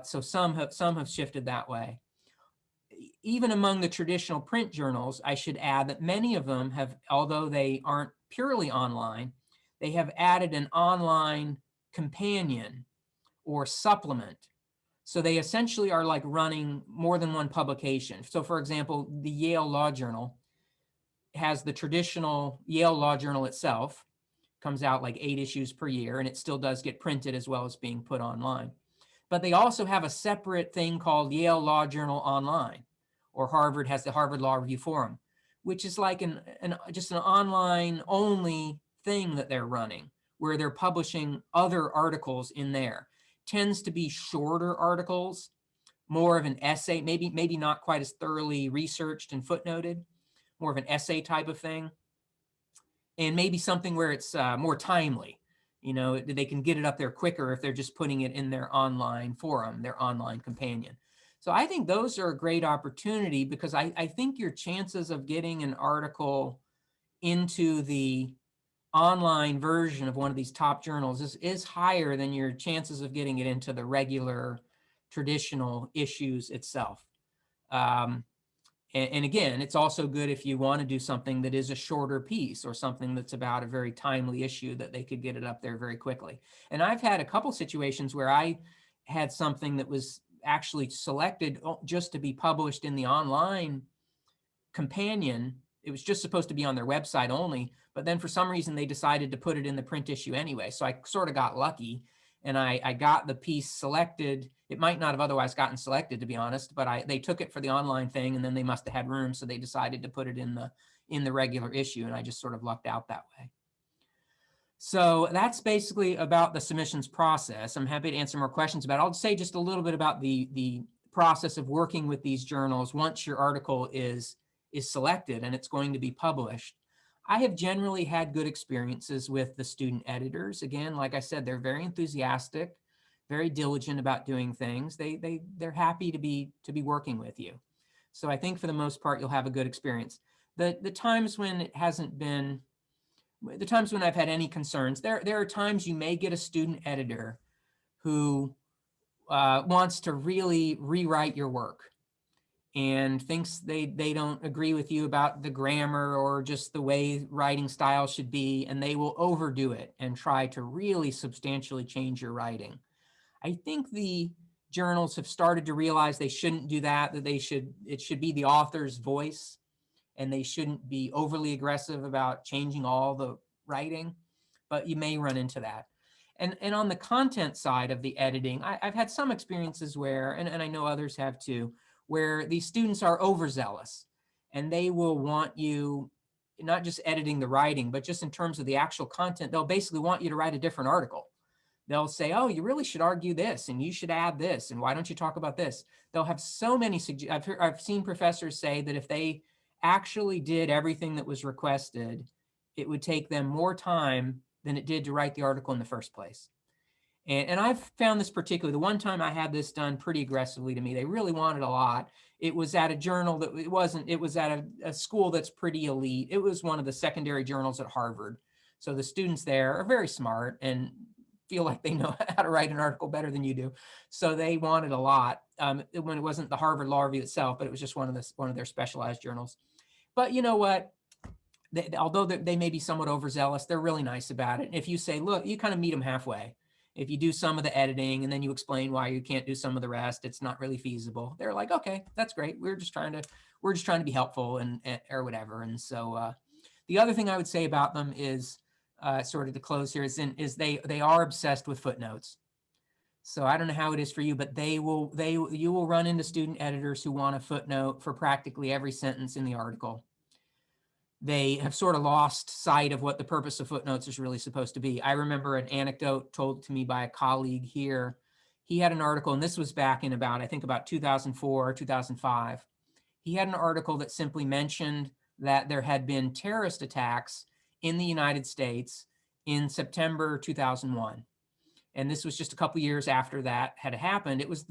so some have shifted that way. Even among the traditional print journals, I should add that many of them have, although they aren't purely online, they have added an online companion or supplement. So they essentially are like running more than one publication. So for example, the Yale Law Journal has the traditional Yale Law Journal itself, comes out like 8 issues per year, and it still does get printed as well as being put online. But they also have a separate thing called Yale Law Journal Online, or Harvard has the Harvard Law Review Forum, which is like just an online only thing that they're running, where they're publishing other articles in there. Tends to be shorter articles, more of an essay, maybe not quite as thoroughly researched and footnoted, more of an essay type of thing, and maybe something where it's more timely. They can get it up there quicker if they're just putting it in their online forum, their online companion. So I think those are a great opportunity because I think your chances of getting an article into the online version of one of these top journals is higher than your chances of getting it into the regular traditional issues itself. And again, it's also good if you want to do something that is a shorter piece or something that's about a very timely issue that they could get it up there very quickly. And I've had a couple situations where I had something that was actually selected just to be published in the online companion. It was just supposed to be on their website only, but then for some reason they decided to put it in the print issue anyway. So I sort of got lucky, and I got the piece selected It might not have otherwise gotten selected, to be honest, but they took it for the online thing, and then they must have had room, so they decided to put it in the regular issue, and I just sort of lucked out that way. So that's basically about the submissions process. I'm happy to answer more questions about it. I'll say just a little bit about the process of working with these journals once your article is selected and it's going to be published. I have generally had good experiences with the student editors. Again, like I said, they're very enthusiastic, very diligent about doing things. They're happy to be working with you. So I think for the most part, you'll have a good experience. The times when it hasn't been, the times when I've had any concerns, there are times you may get a student editor who wants to really rewrite your work and thinks they don't agree with you about the grammar or just the way writing style should be, and they will overdo it and try to really substantially change your writing. I think the journals have started to realize they shouldn't do that, it should be the author's voice, and they shouldn't be overly aggressive about changing all the writing, but you may run into that. And on the content side of the editing, I've had some experiences where, and I know others have too, where these students are overzealous and they will want you, not just editing the writing, but just in terms of the actual content, they'll basically want you to write a different article. They'll say, oh, you really should argue this, and you should add this, and why don't you talk about this? They'll have so many I've seen professors say that if they actually did everything that was requested, it would take them more time than it did to write the article in the first place. And I've found this particularly, the one time I had this done pretty aggressively to me, they really wanted a lot. It was at a journal that it was at a school that's pretty elite. It was one of the secondary journals at Harvard. So the students there are very smart and feel like they know how to write an article better than you do. So they wanted a lot when it wasn't the Harvard Law Review itself, but it was just one of their specialized journals. But you know what? Although they may be somewhat overzealous, they're really nice about it. And if you say, look, you kind of meet them halfway. If you do some of the editing and then you explain why you can't do some of the rest, it's not really feasible. They're like, okay, that's great. We're just trying to be helpful and or whatever. And so the other thing I would say about them is sort of to close here is they are obsessed with footnotes. So I don't know how it is for you, but you will run into student editors who want a footnote for practically every sentence in the article. They have sort of lost sight of what the purpose of footnotes is really supposed to be. I remember an anecdote told to me by a colleague here. He had an article, and this was back in I think about 2004, 2005. He had an article that simply mentioned that there had been terrorist attacks in the United States in September 2001. And this was just a couple years after that had happened. It was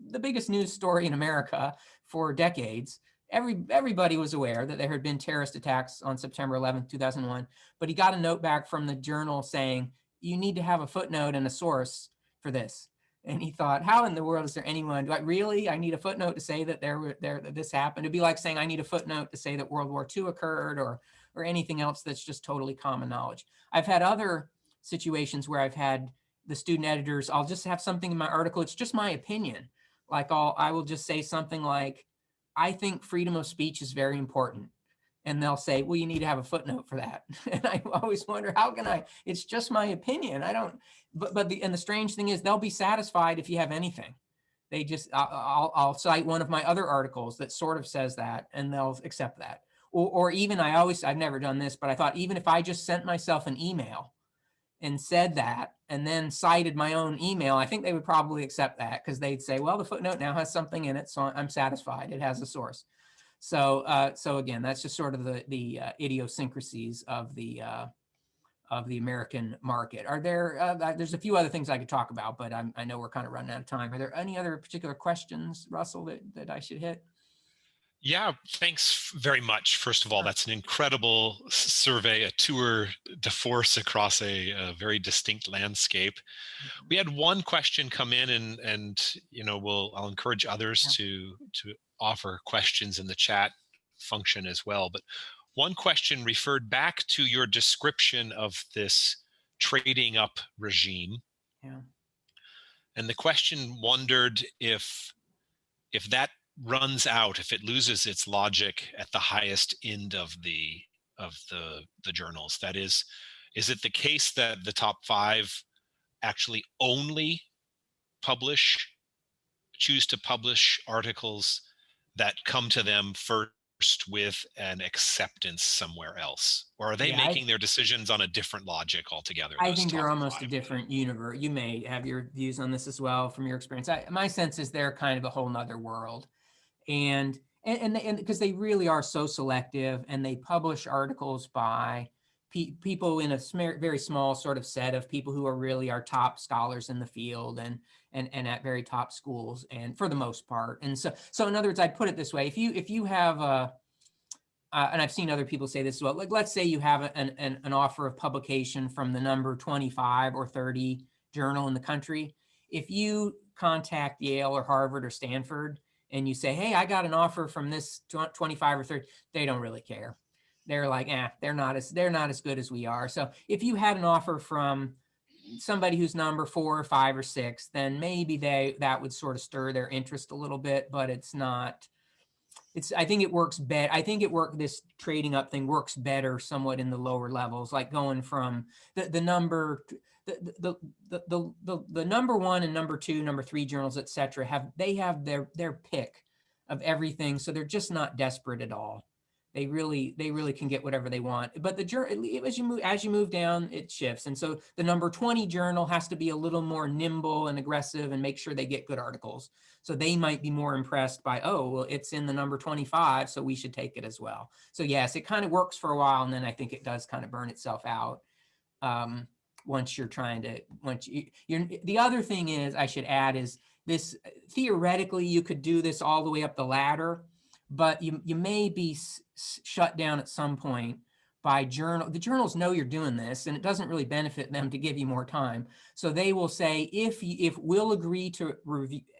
the biggest news story in America for decades. Everybody was aware that there had been terrorist attacks on September 11th, 2001, but he got a note back from the journal saying, you need to have a footnote and a source for this. And he thought, how in the world is there anyone, I need a footnote to say that this happened? It'd be like saying I need a footnote to say that World War II occurred or anything else that's just totally common knowledge. I've had other situations where I've had the student editors, I'll just have something in my article, it's just my opinion. Like I will just say something like, I think freedom of speech is very important. And they'll say, well, you need to have a footnote for that. And I always wonder, how can it's just my opinion. I don't, but the strange thing is they'll be satisfied if you have anything. They just, I'll cite one of my other articles that sort of says that, and they'll accept that. Or even I've never done this, but I thought even if I just sent myself an email and said that, and then cited my own email, I think they would probably accept that because they'd say, well, the footnote now has something in it, so I'm satisfied. It has a source. So again, that's just sort of the idiosyncrasies of the American market. Are there, there's a few other things I could talk about, but I know we're kind of running out of time. Are there any other particular questions, Russell, that I should hit? Yeah, thanks very much. First of all, that's an incredible survey, a tour de force across a very distinct landscape. We had one question come in, and I'll encourage others to offer questions in the chat function as well. But one question referred back to your description of this trading up regime. Yeah. And the question wondered if that runs out, if it loses its logic at the highest end of the journals. That is it the case that the top 5 actually only publish choose to publish articles that come to them first with an acceptance somewhere else? Or are they Yeah, making their decisions on a different logic altogether? I Those think they're top almost a five? different universe. You may have your views on this as well from your experience. My sense is they're kind of a whole nother world. And because they really are so selective, and they publish articles by people in a very small sort of set of people who are really our top scholars in the field, and at very top schools, and for the most part. And so in other words, I'd put it this way: if you have a and I've seen other people say this as well. Like, let's say you have an offer of publication from the number 25 or 30 journal in the country. If you contact Yale or Harvard or Stanford and you say, hey, I got an offer from this 25 or 30, they don't really care. They're like, they're not as good as we are. So if you had an offer from somebody who's number 4 or 5 or 6, then maybe that would sort of stir their interest a little bit, but it's not. I think it works better. I think this trading up thing works better somewhat in the lower levels, like going from the number, the number 1 and number 2, number 3 journals, et cetera, have their pick of everything. So they're just not desperate at all. They really can get whatever they want. But as you move down, it shifts. And so the number 20 journal has to be a little more nimble and aggressive and make sure they get good articles. So they might be more impressed by, oh, well, it's in the number 25, so we should take it as well. So yes, it kind of works for a while, and then I think it does kind of burn itself out. Once you're trying to, the other thing is, I should add, is this, theoretically, you could do this all the way up the ladder, but you may be shut down at some point by the journals know you're doing this, and it doesn't really benefit them to give you more time. So they will say, if we'll agree to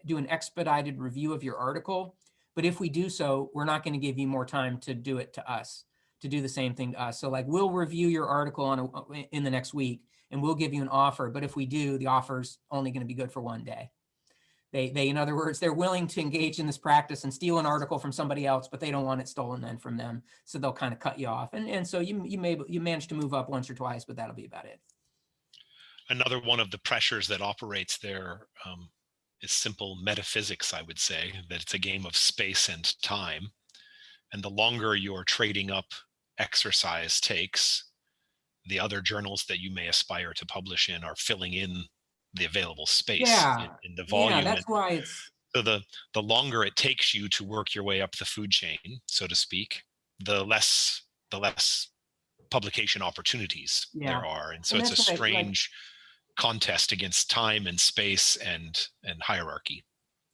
do an expedited review of your article, but if we do so, we're not going to give you more time to do it to us, to do the same thing to us. So like, we'll review your article in the next week, and we'll give you an offer. But if we do, the offer's only going to be good for 1 day. They, in other words, they're willing to engage in this practice and steal an article from somebody else, but they don't want it stolen then from them. So they'll kind of cut you off. And so you manage to move up once or twice, but that'll be about it. Another one of the pressures that operates there is simple metaphysics, I would say, that it's a game of space and time. And the longer your trading up exercise takes, the other journals that you may aspire to publish in are filling in the available space in the volume. Yeah, that's why it's. So the longer it takes you to work your way up the food chain, so to speak, the less publication opportunities there are. And so it's a strange contest against time and space and hierarchy.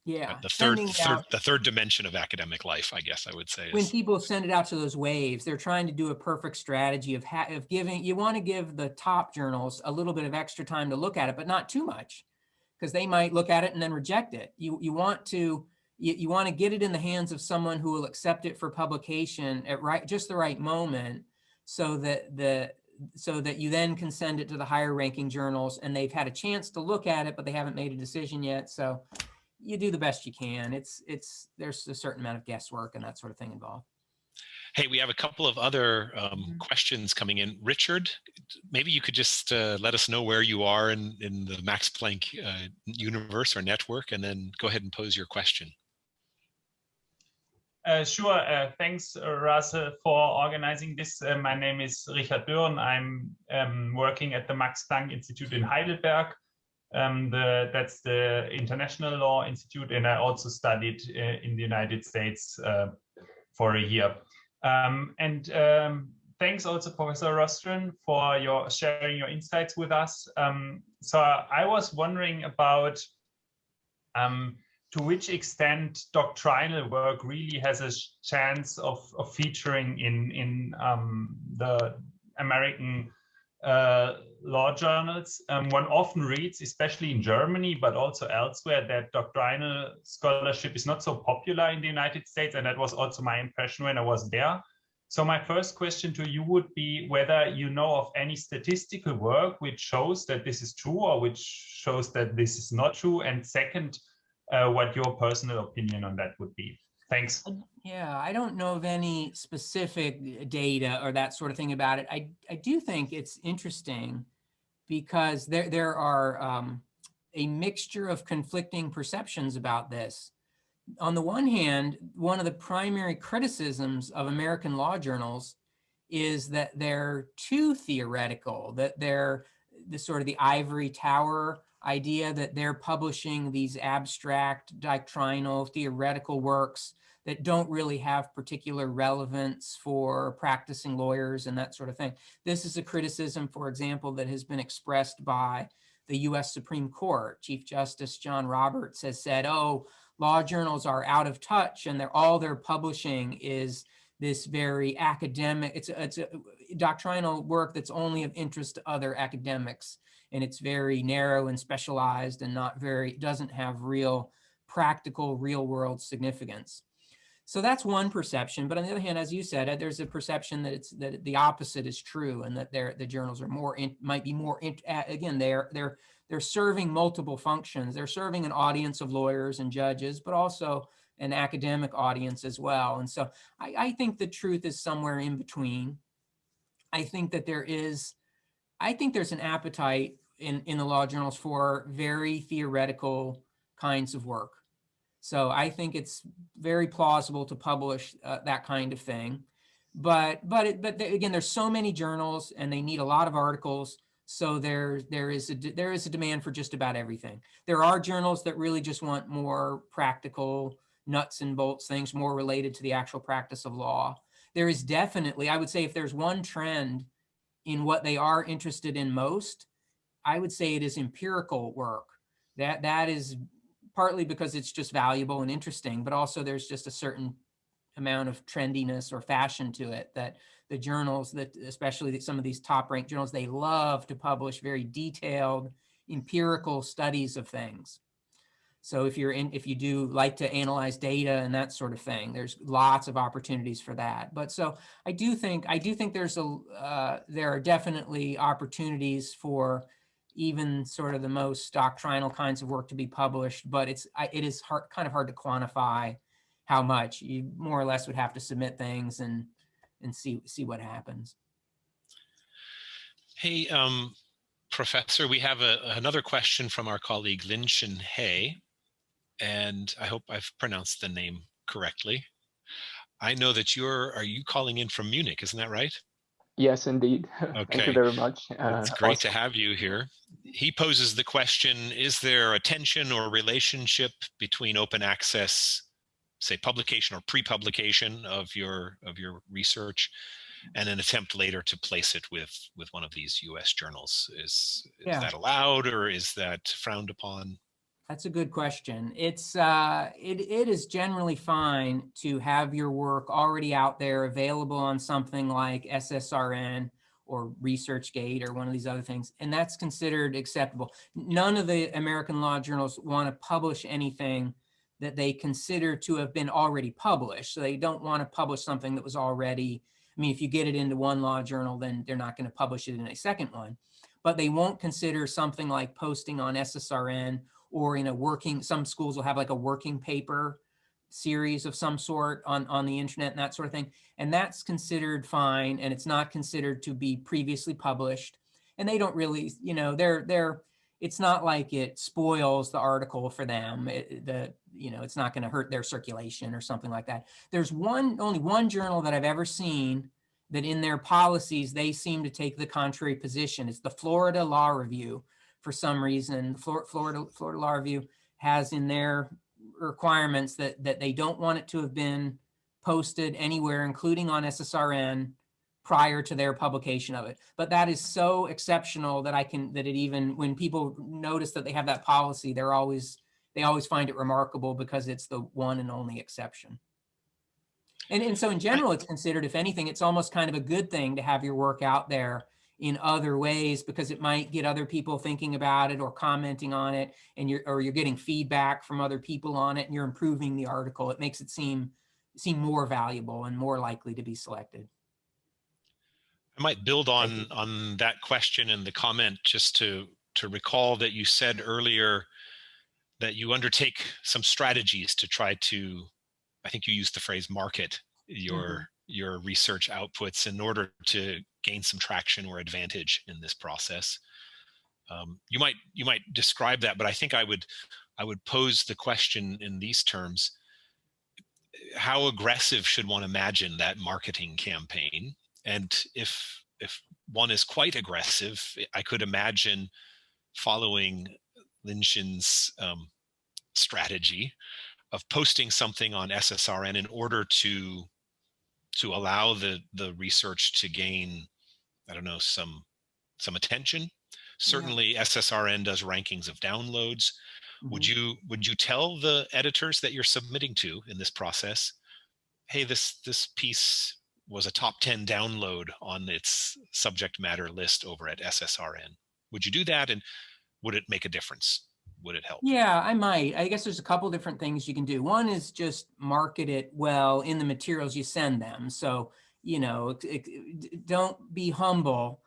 Yeah, the third dimension of academic life, I guess I would say. When people send it out to those waves, they're trying to do a perfect strategy of giving. You want to give the top journals a little bit of extra time to look at it, but not too much, because they might look at it and then reject it. You want to get it in the hands of someone who will accept it for publication at just the right moment, so that you then can send it to the higher ranking journals, and they've had a chance to look at it, but they haven't made a decision yet. So you do the best you can. There's a certain amount of guesswork and that sort of thing involved. Hey, we have a couple of other questions coming in. Richard, maybe you could just let us know where you are in the Max Planck universe or network, and then go ahead and pose your question. Sure. Thanks, Russell, for organizing this. My name is Richard Dürn. I'm working at the Max Planck Institute in Heidelberg. That's the International Law Institute, and I also studied in the United States for a year. Thanks also, Professor Rostron, for sharing your insights with us. So I was wondering about to which extent doctrinal work really has a chance of featuring in the American law journals. One often reads, especially in Germany, but also elsewhere, that doctrinal scholarship is not so popular in the United States, and that was also my impression when I was there. So my first question to you would be whether you know of any statistical work which shows that this is true, or which shows that this is not true, and second, what your personal opinion on that would be. Thanks. Yeah, I don't know of any specific data or that sort of thing about it. I do think it's interesting because there are, a mixture of conflicting perceptions about this. On the one hand, one of the primary criticisms of American law journals is that they're too theoretical, that they're the sort of the ivory tower idea, that they're publishing these abstract, doctrinal, theoretical works that don't really have particular relevance for practicing lawyers and that sort of thing. This is a criticism, for example, that has been expressed by the US Supreme Court. Chief Justice John Roberts has said, oh, law journals are out of touch and all they're publishing is this very academic, it's a doctrinal work that's only of interest to other academics. And it's very narrow and specialized and doesn't have real practical, real world significance. So that's one perception. But on the other hand, as you said, there's a perception that the opposite is true, and that the journals are might be more, again, they're serving multiple functions. They're serving an audience of lawyers and judges, but also an academic audience as well. And so I think the truth is somewhere in between. I think there's an appetite in the law journals for very theoretical kinds of work. So I think it's very plausible to publish that kind of thing. But again, there's so many journals and they need a lot of articles. So there is a demand for just about everything. There are journals that really just want more practical nuts and bolts things, more related to the actual practice of law. There is definitely, I would say, if there's one trend in what they are interested in most, I would say it is empirical work. That is partly because it's just valuable and interesting, but also there's just a certain amount of trendiness or fashion to it that the journals, that especially some of these top ranked journals, they love to publish very detailed empirical studies of things. So if you do like to analyze data and that sort of thing, there's lots of opportunities for that. But so I do think there are definitely opportunities for even sort of the most doctrinal kinds of work to be published, but it is kind of hard to quantify how much. You more or less would have to submit things and see what happens. Hey, Professor, we have another question from our colleague Lin Shin He, and I hope I've pronounced the name correctly. I know that are you calling in from Munich, isn't that right? Yes, indeed. Okay. Thank you very much. It's great to have you here. He poses the question, is there a tension or relationship between open access, say publication or pre-publication of your research, and an attempt later to place it with one of these US journals? Is that allowed, or is that frowned upon? That's a good question. It is generally fine to have your work already out there available on something like SSRN or ResearchGate or one of these other things, and that's considered acceptable. None of the American law journals want to publish anything that they consider to have been already published. So they don't want to publish something that was already, I mean, if you get it into one law journal, then they're not going to publish it in a second one. But they won't consider something like posting on SSRN or in some schools will have like a working paper series of some sort on the internet and that sort of thing. And that's considered fine, and it's not considered to be previously published. And they don't really, it's not like it spoils the article for them. It's not going to hurt their circulation or something like that. There's only one journal that I've ever seen that in their policies, they seem to take the contrary position. It's the Florida Law Review. For some reason, Florida Law Review has in their requirements that they don't want it to have been posted anywhere, including on SSRN, prior to their publication of it. But that is so exceptional that even when people notice that they have that policy, they always find it remarkable because it's the one and only exception. And so in general, it's considered, if anything, it's almost kind of a good thing to have your work out there in other ways, because it might get other people thinking about it or commenting on it, and you're getting feedback from other people on it, and you're improving the article. It makes it seem more valuable and more likely to be selected. I might build on that question and the comment just to recall that you said earlier that you undertake some strategies to try to, I think you used the phrase, market your research outputs in order to gain some traction or advantage in this process. You might describe that, but I think I would pose the question in these terms: how aggressive should one imagine that marketing campaign? And if one is quite aggressive, I could imagine following Linshin's strategy of posting something on SSRN in order to allow the research to gain, I don't know, some attention. Certainly, SSRN does rankings of downloads. Mm-hmm. Would you tell the editors that you're submitting to in this process, hey, this piece was a top 10 download on its subject matter list over at SSRN? Would you do that, and would it make a difference? Would it help? Yeah, I might. I guess there's a couple different things you can do. One is just market it well in the materials you send them. So, don't be humble.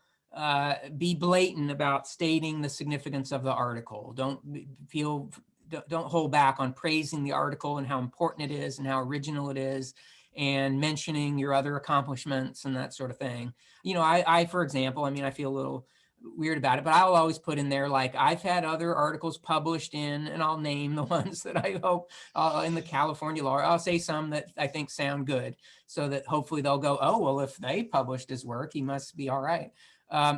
Be blatant about stating the significance of the article. Don't hold back on praising the article and how important it is and how original it is, and mentioning your other accomplishments and that sort of thing. I for example, I feel a little weird about it, but I'll always put in there, like, I've had other articles published in, and I'll name the ones that I hope in the California law. I'll say some that I think sound good, so that hopefully they'll go, oh, well, if they published his work, he must be all right.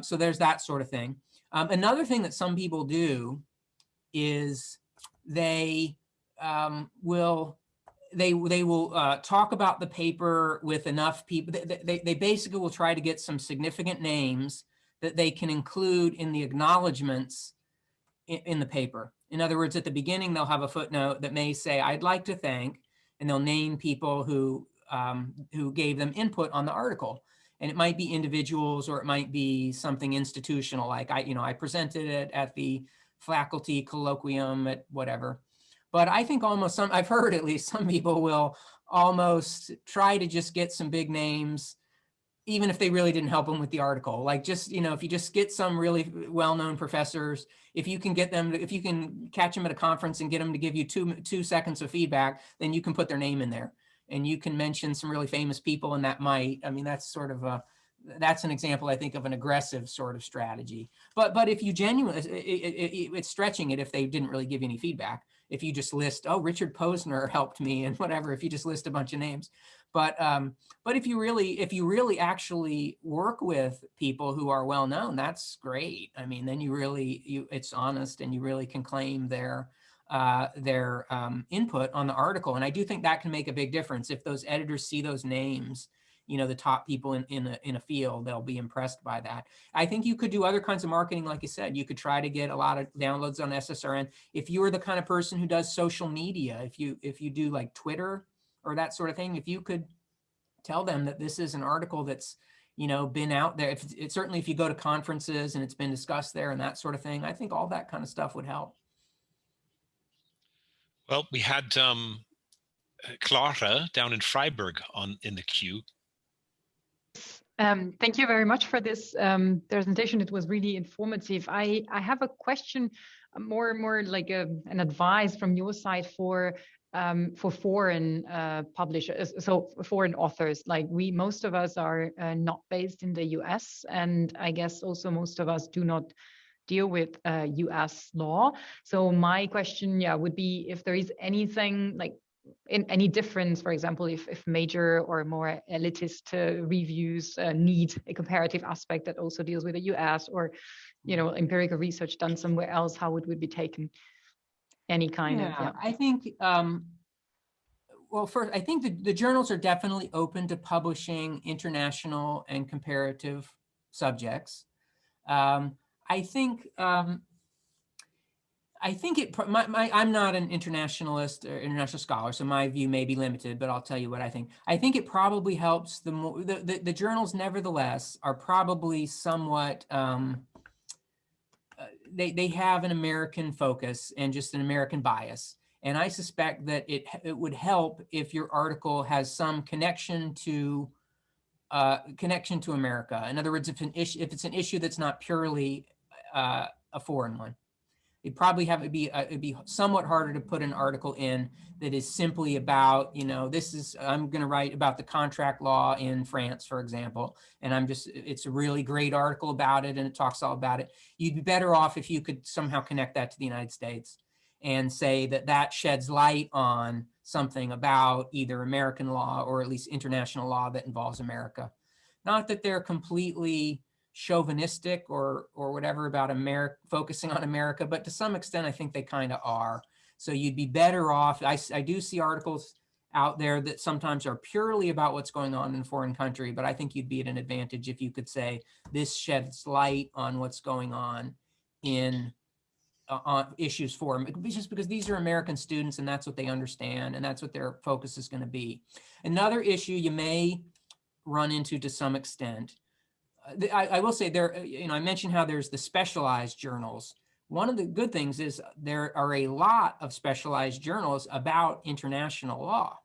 So there's that sort of thing. Another thing that some people do is they will talk about the paper with enough people. They basically will try to get some significant names that they can include in the acknowledgments in the paper. In other words, at the beginning, they'll have a footnote that may say, I'd like to thank, and they'll name people who gave them input on the article. And it might be individuals, or it might be something institutional, like I presented it at the faculty colloquium at whatever. But I think I've heard at least some people will almost try to just get some big names, even if they really didn't help them with the article. Like, just, if you just get some really well-known professors, if you can catch them at a conference and get them to give you two seconds of feedback, then you can put their name in there, and you can mention some really famous people, and that's an example, I think, of an aggressive sort of strategy. But if you it's stretching it if they didn't really give you any feedback. If you just list, oh, Richard Posner helped me, and whatever, if you just list a bunch of names. But if you really actually work with people who are well known, that's great. Then it's honest, and you really can claim their input on the article. And I do think that can make a big difference. If those editors see those names, the top people in a field, they'll be impressed by that. I think you could do other kinds of marketing. Like you said, you could try to get a lot of downloads on SSRN. If you are the kind of person who does social media, if you do like Twitter or that sort of thing, if you could tell them that this is an article that's been out there, certainly if you go to conferences and it's been discussed there and that sort of thing, I think all that kind of stuff would help. Well, we had Clara down in Freiburg in the queue. Thank you very much for this presentation. It was really informative. I have a question, more like an advice from your side for foreign publishers, so foreign authors. Like, most of us are not based in the US, and I guess also most of us do not deal with US law. So my question, would be if there is anything like any difference, for example, if major or more elitist reviews need a comparative aspect that also deals with the US, or empirical research done somewhere else, how it would be taken? Any kind of I think well, first, I think the journals are definitely open to publishing international and comparative subjects. I think I'm not an internationalist or international scholar, so my view may be limited, but I'll tell you what I think. I think it probably helps the journals, nevertheless, are probably somewhat, they have an American focus and just an American bias. And I suspect that it would help if your article has some connection to America. In other words, if it's an issue that's not purely a foreign one. it'd be somewhat harder to put an article in that is simply about, I'm going to write about the contract law in France, for example, and it's a really great article about it and it talks all about it. You'd be better off if you could somehow connect that to the United States and say that sheds light on something about either American law or at least international law that involves America. Not that they're completely chauvinistic or whatever about America, focusing on America, but to some extent, I think they kind of are. So you'd be better off. I do see articles out there that sometimes are purely about what's going on in a foreign country, but I think you'd be at an advantage if you could say this sheds light on what's going on in on issues for them, just because these are American students and that's what they understand and that's what their focus is going to be. Another issue you may run into to some extent, I will say there, I mentioned how there's the specialized journals. One of the good things is there are a lot of specialized journals about international law.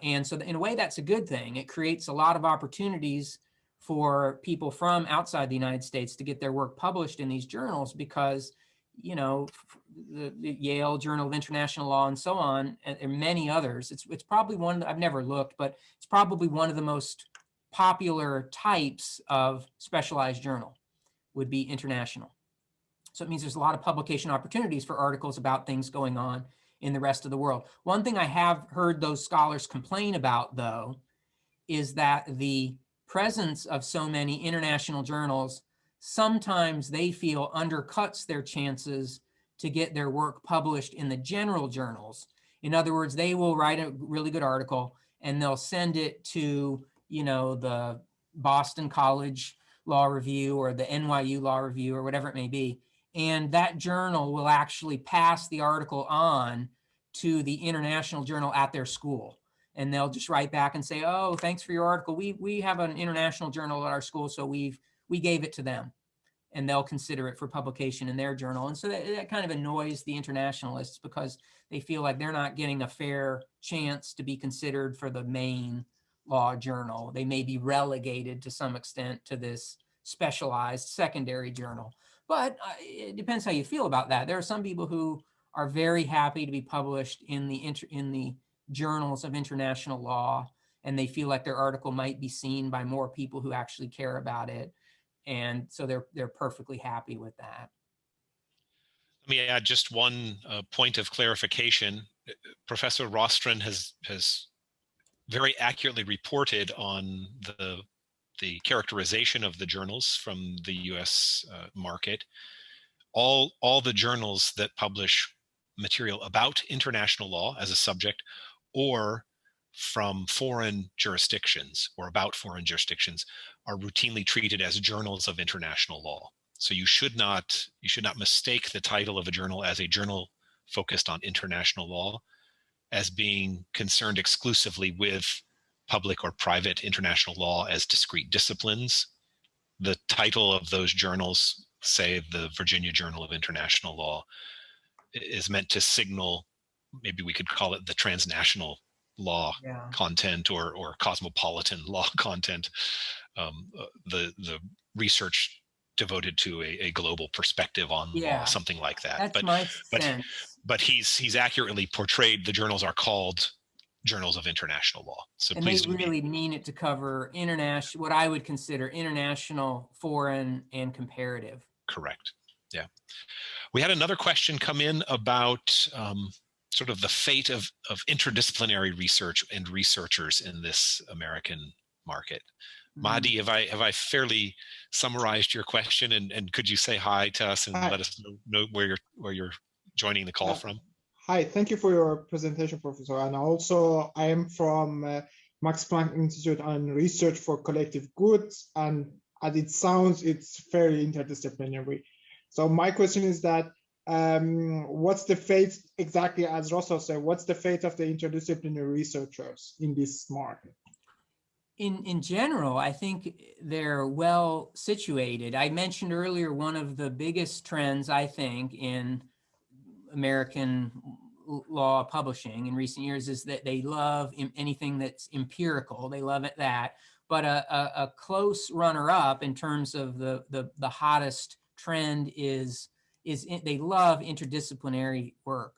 And so in a way, that's a good thing. It creates a lot of opportunities for people from outside the United States to get their work published in these journals because, the Yale Journal of International Law and so on, and many others. It's probably one that I've never looked, but it's probably one of the most popular types of specialized journal would be international. So it means there's a lot of publication opportunities for articles about things going on in the rest of the world. One thing I have heard those scholars complain about, though, is that the presence of so many international journals, sometimes they feel undercuts their chances to get their work published in the general journals. In other words, they will write a really good article and they'll send it to, the Boston College Law Review or the NYU Law Review or whatever it may be. And that journal will actually pass the article on to the international journal at their school. And they'll just write back and say, oh, thanks for your article. We have an international journal at our school, so we gave it to them. And they'll consider it for publication in their journal. And so that kind of annoys the internationalists because they feel like they're not getting a fair chance to be considered for the main law journal. They may be relegated to some extent to this specialized secondary journal. But it depends how you feel about that. There are some people who are very happy to be published in the journals of international law, and they feel like their article might be seen by more people who actually care about it. And so they're perfectly happy with that. Let me add just one point of clarification. Professor Rostron has very accurately reported on the characterization of the journals from the US market. All the journals that publish material about international law as a subject or from foreign jurisdictions or about foreign jurisdictions are routinely treated as journals of international law. So you should not mistake the title of a journal as a journal focused on international law as being concerned exclusively with public or private international law as discrete disciplines. The title of those journals, say the Virginia Journal of International Law, is meant to signal, maybe we could call it the transnational law content or cosmopolitan law content, the research devoted to a global perspective on law, something like that. That's my sense. But he's accurately portrayed the journals are called journals of international law. So and they really mean it to cover international, what I would consider international, foreign, and comparative. Correct. Yeah. We had another question come in about sort of the fate of interdisciplinary research and researchers in this American market. Mahdi, have I fairly summarized your question, and could you say hi to us and let us know where you're joining the call from? Hi, thank you for your presentation, Professor. And also, I am from Max Planck Institute on Research for Collective Goods, and as it sounds, it's fairly interdisciplinary. So my question is that what's the fate, exactly as Rostron said, what's the fate of the interdisciplinary researchers in this market? In general, I think they're well situated. I mentioned earlier one of the biggest trends, I think, in American law publishing in recent years is that they love anything that's empirical. They love that. But a close runner-up in terms of the hottest trend is they love interdisciplinary work.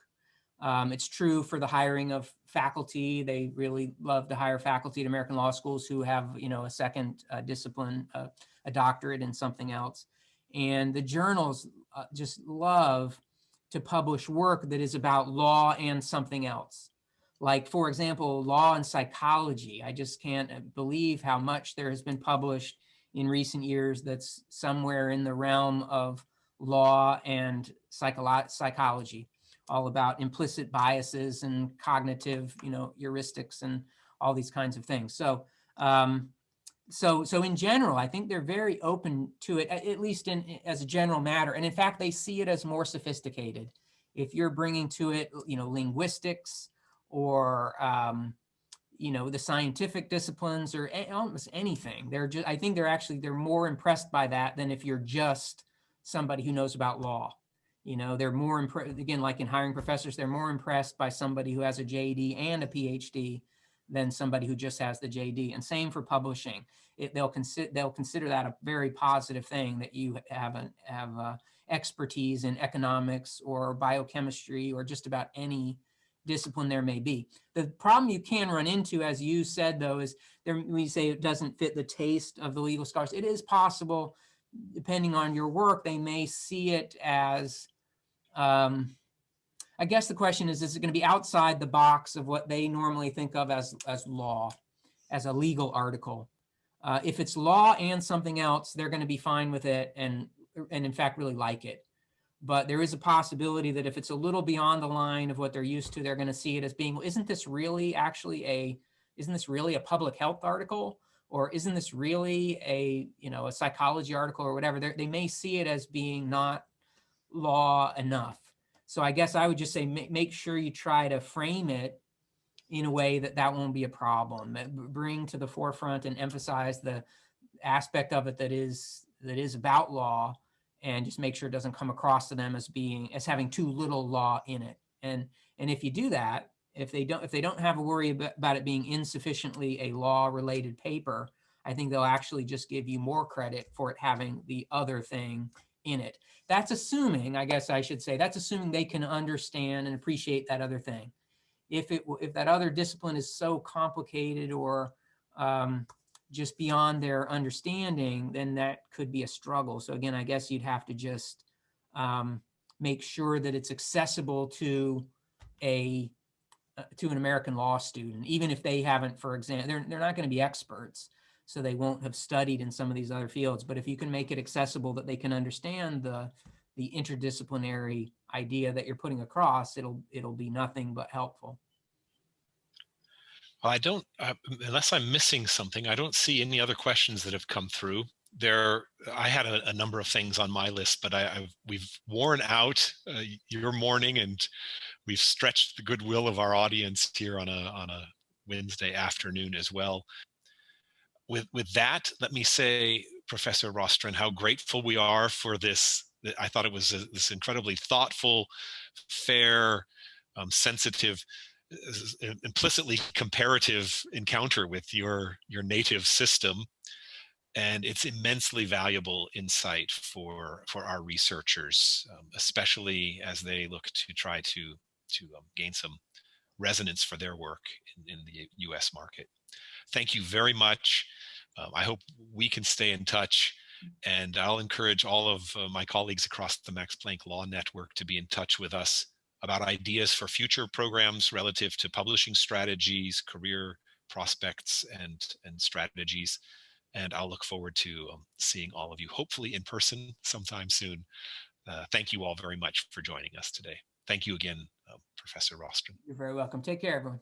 It's true for the hiring of faculty. They really love to hire faculty at American law schools who have, a second discipline, a doctorate in something else. And the journals just love to publish work that is about law and something else. Like, for example, law and psychology. I just can't believe how much there has been published in recent years that's somewhere in the realm of law and psychology, all about implicit biases and cognitive, heuristics and all these kinds of things. So, so in general, I think they're very open to it, at least as a general matter. And in fact, they see it as more sophisticated. If you're bringing to it, linguistics or, the scientific disciplines or almost anything, I think they're more impressed by that than if you're just somebody who knows about law. They're more impressed, again, like in hiring professors, they're more impressed by somebody who has a JD and a PhD than somebody who just has the JD. And same for publishing. They'll consider that a very positive thing, that you have expertise in economics or biochemistry or just about any discipline there may be. The problem you can run into, as you said, though, is when you say it doesn't fit the taste of the legal scholars, it is possible, depending on your work, they may see it as, I guess the question is it going to be outside the box of what they normally think of as law, as a legal article? If it's law and something else, they're going to be fine with it and in fact really like it. But there is a possibility that if it's a little beyond the line of what they're used to, they're going to see it as being, well, isn't this really a public health article? Or isn't this really a psychology article or whatever? They may see it as being not law enough. So I guess I would just say, make sure you try to frame it in a way that won't be a problem. Bring to the forefront and emphasize the aspect of it that is about law, and just make sure it doesn't come across to them as having too little law in it. And if you do that, if they don't have a worry about it being insufficiently a law-related paper, I think they'll actually just give you more credit for it having the other thing in it. That's assuming, I guess I should say, that's assuming they can understand and appreciate that other thing. If that other discipline is so complicated or just beyond their understanding, then that could be a struggle. So again, I guess you'd have to just make sure that it's accessible to an American law student, even if they haven't, for example, they're not going to be experts, so they won't have studied in some of these other fields. But if you can make it accessible that they can understand the interdisciplinary idea that you're putting across, it'll be nothing but helpful. Well, I don't, unless I'm missing something, I don't see any other questions that have come through. I had a number of things on my list, but we've worn out your morning, and we've stretched the goodwill of our audience here on a Wednesday afternoon as well. With that, let me say, Professor Rostron, how grateful we are for this. I thought it was this incredibly thoughtful, fair, sensitive, implicitly comparative encounter with your native system, and it's immensely valuable insight for our researchers, especially as they look to try to gain some resonance for their work in the U.S. market. Thank you very much. I hope we can stay in touch, and I'll encourage all of my colleagues across the Max Planck Law Network to be in touch with us about ideas for future programs relative to publishing strategies, career prospects, and strategies. And I'll look forward to seeing all of you, hopefully in person sometime soon. Thank you all very much for joining us today. Thank you again, Professor Rostron. You're very welcome. Take care, everyone.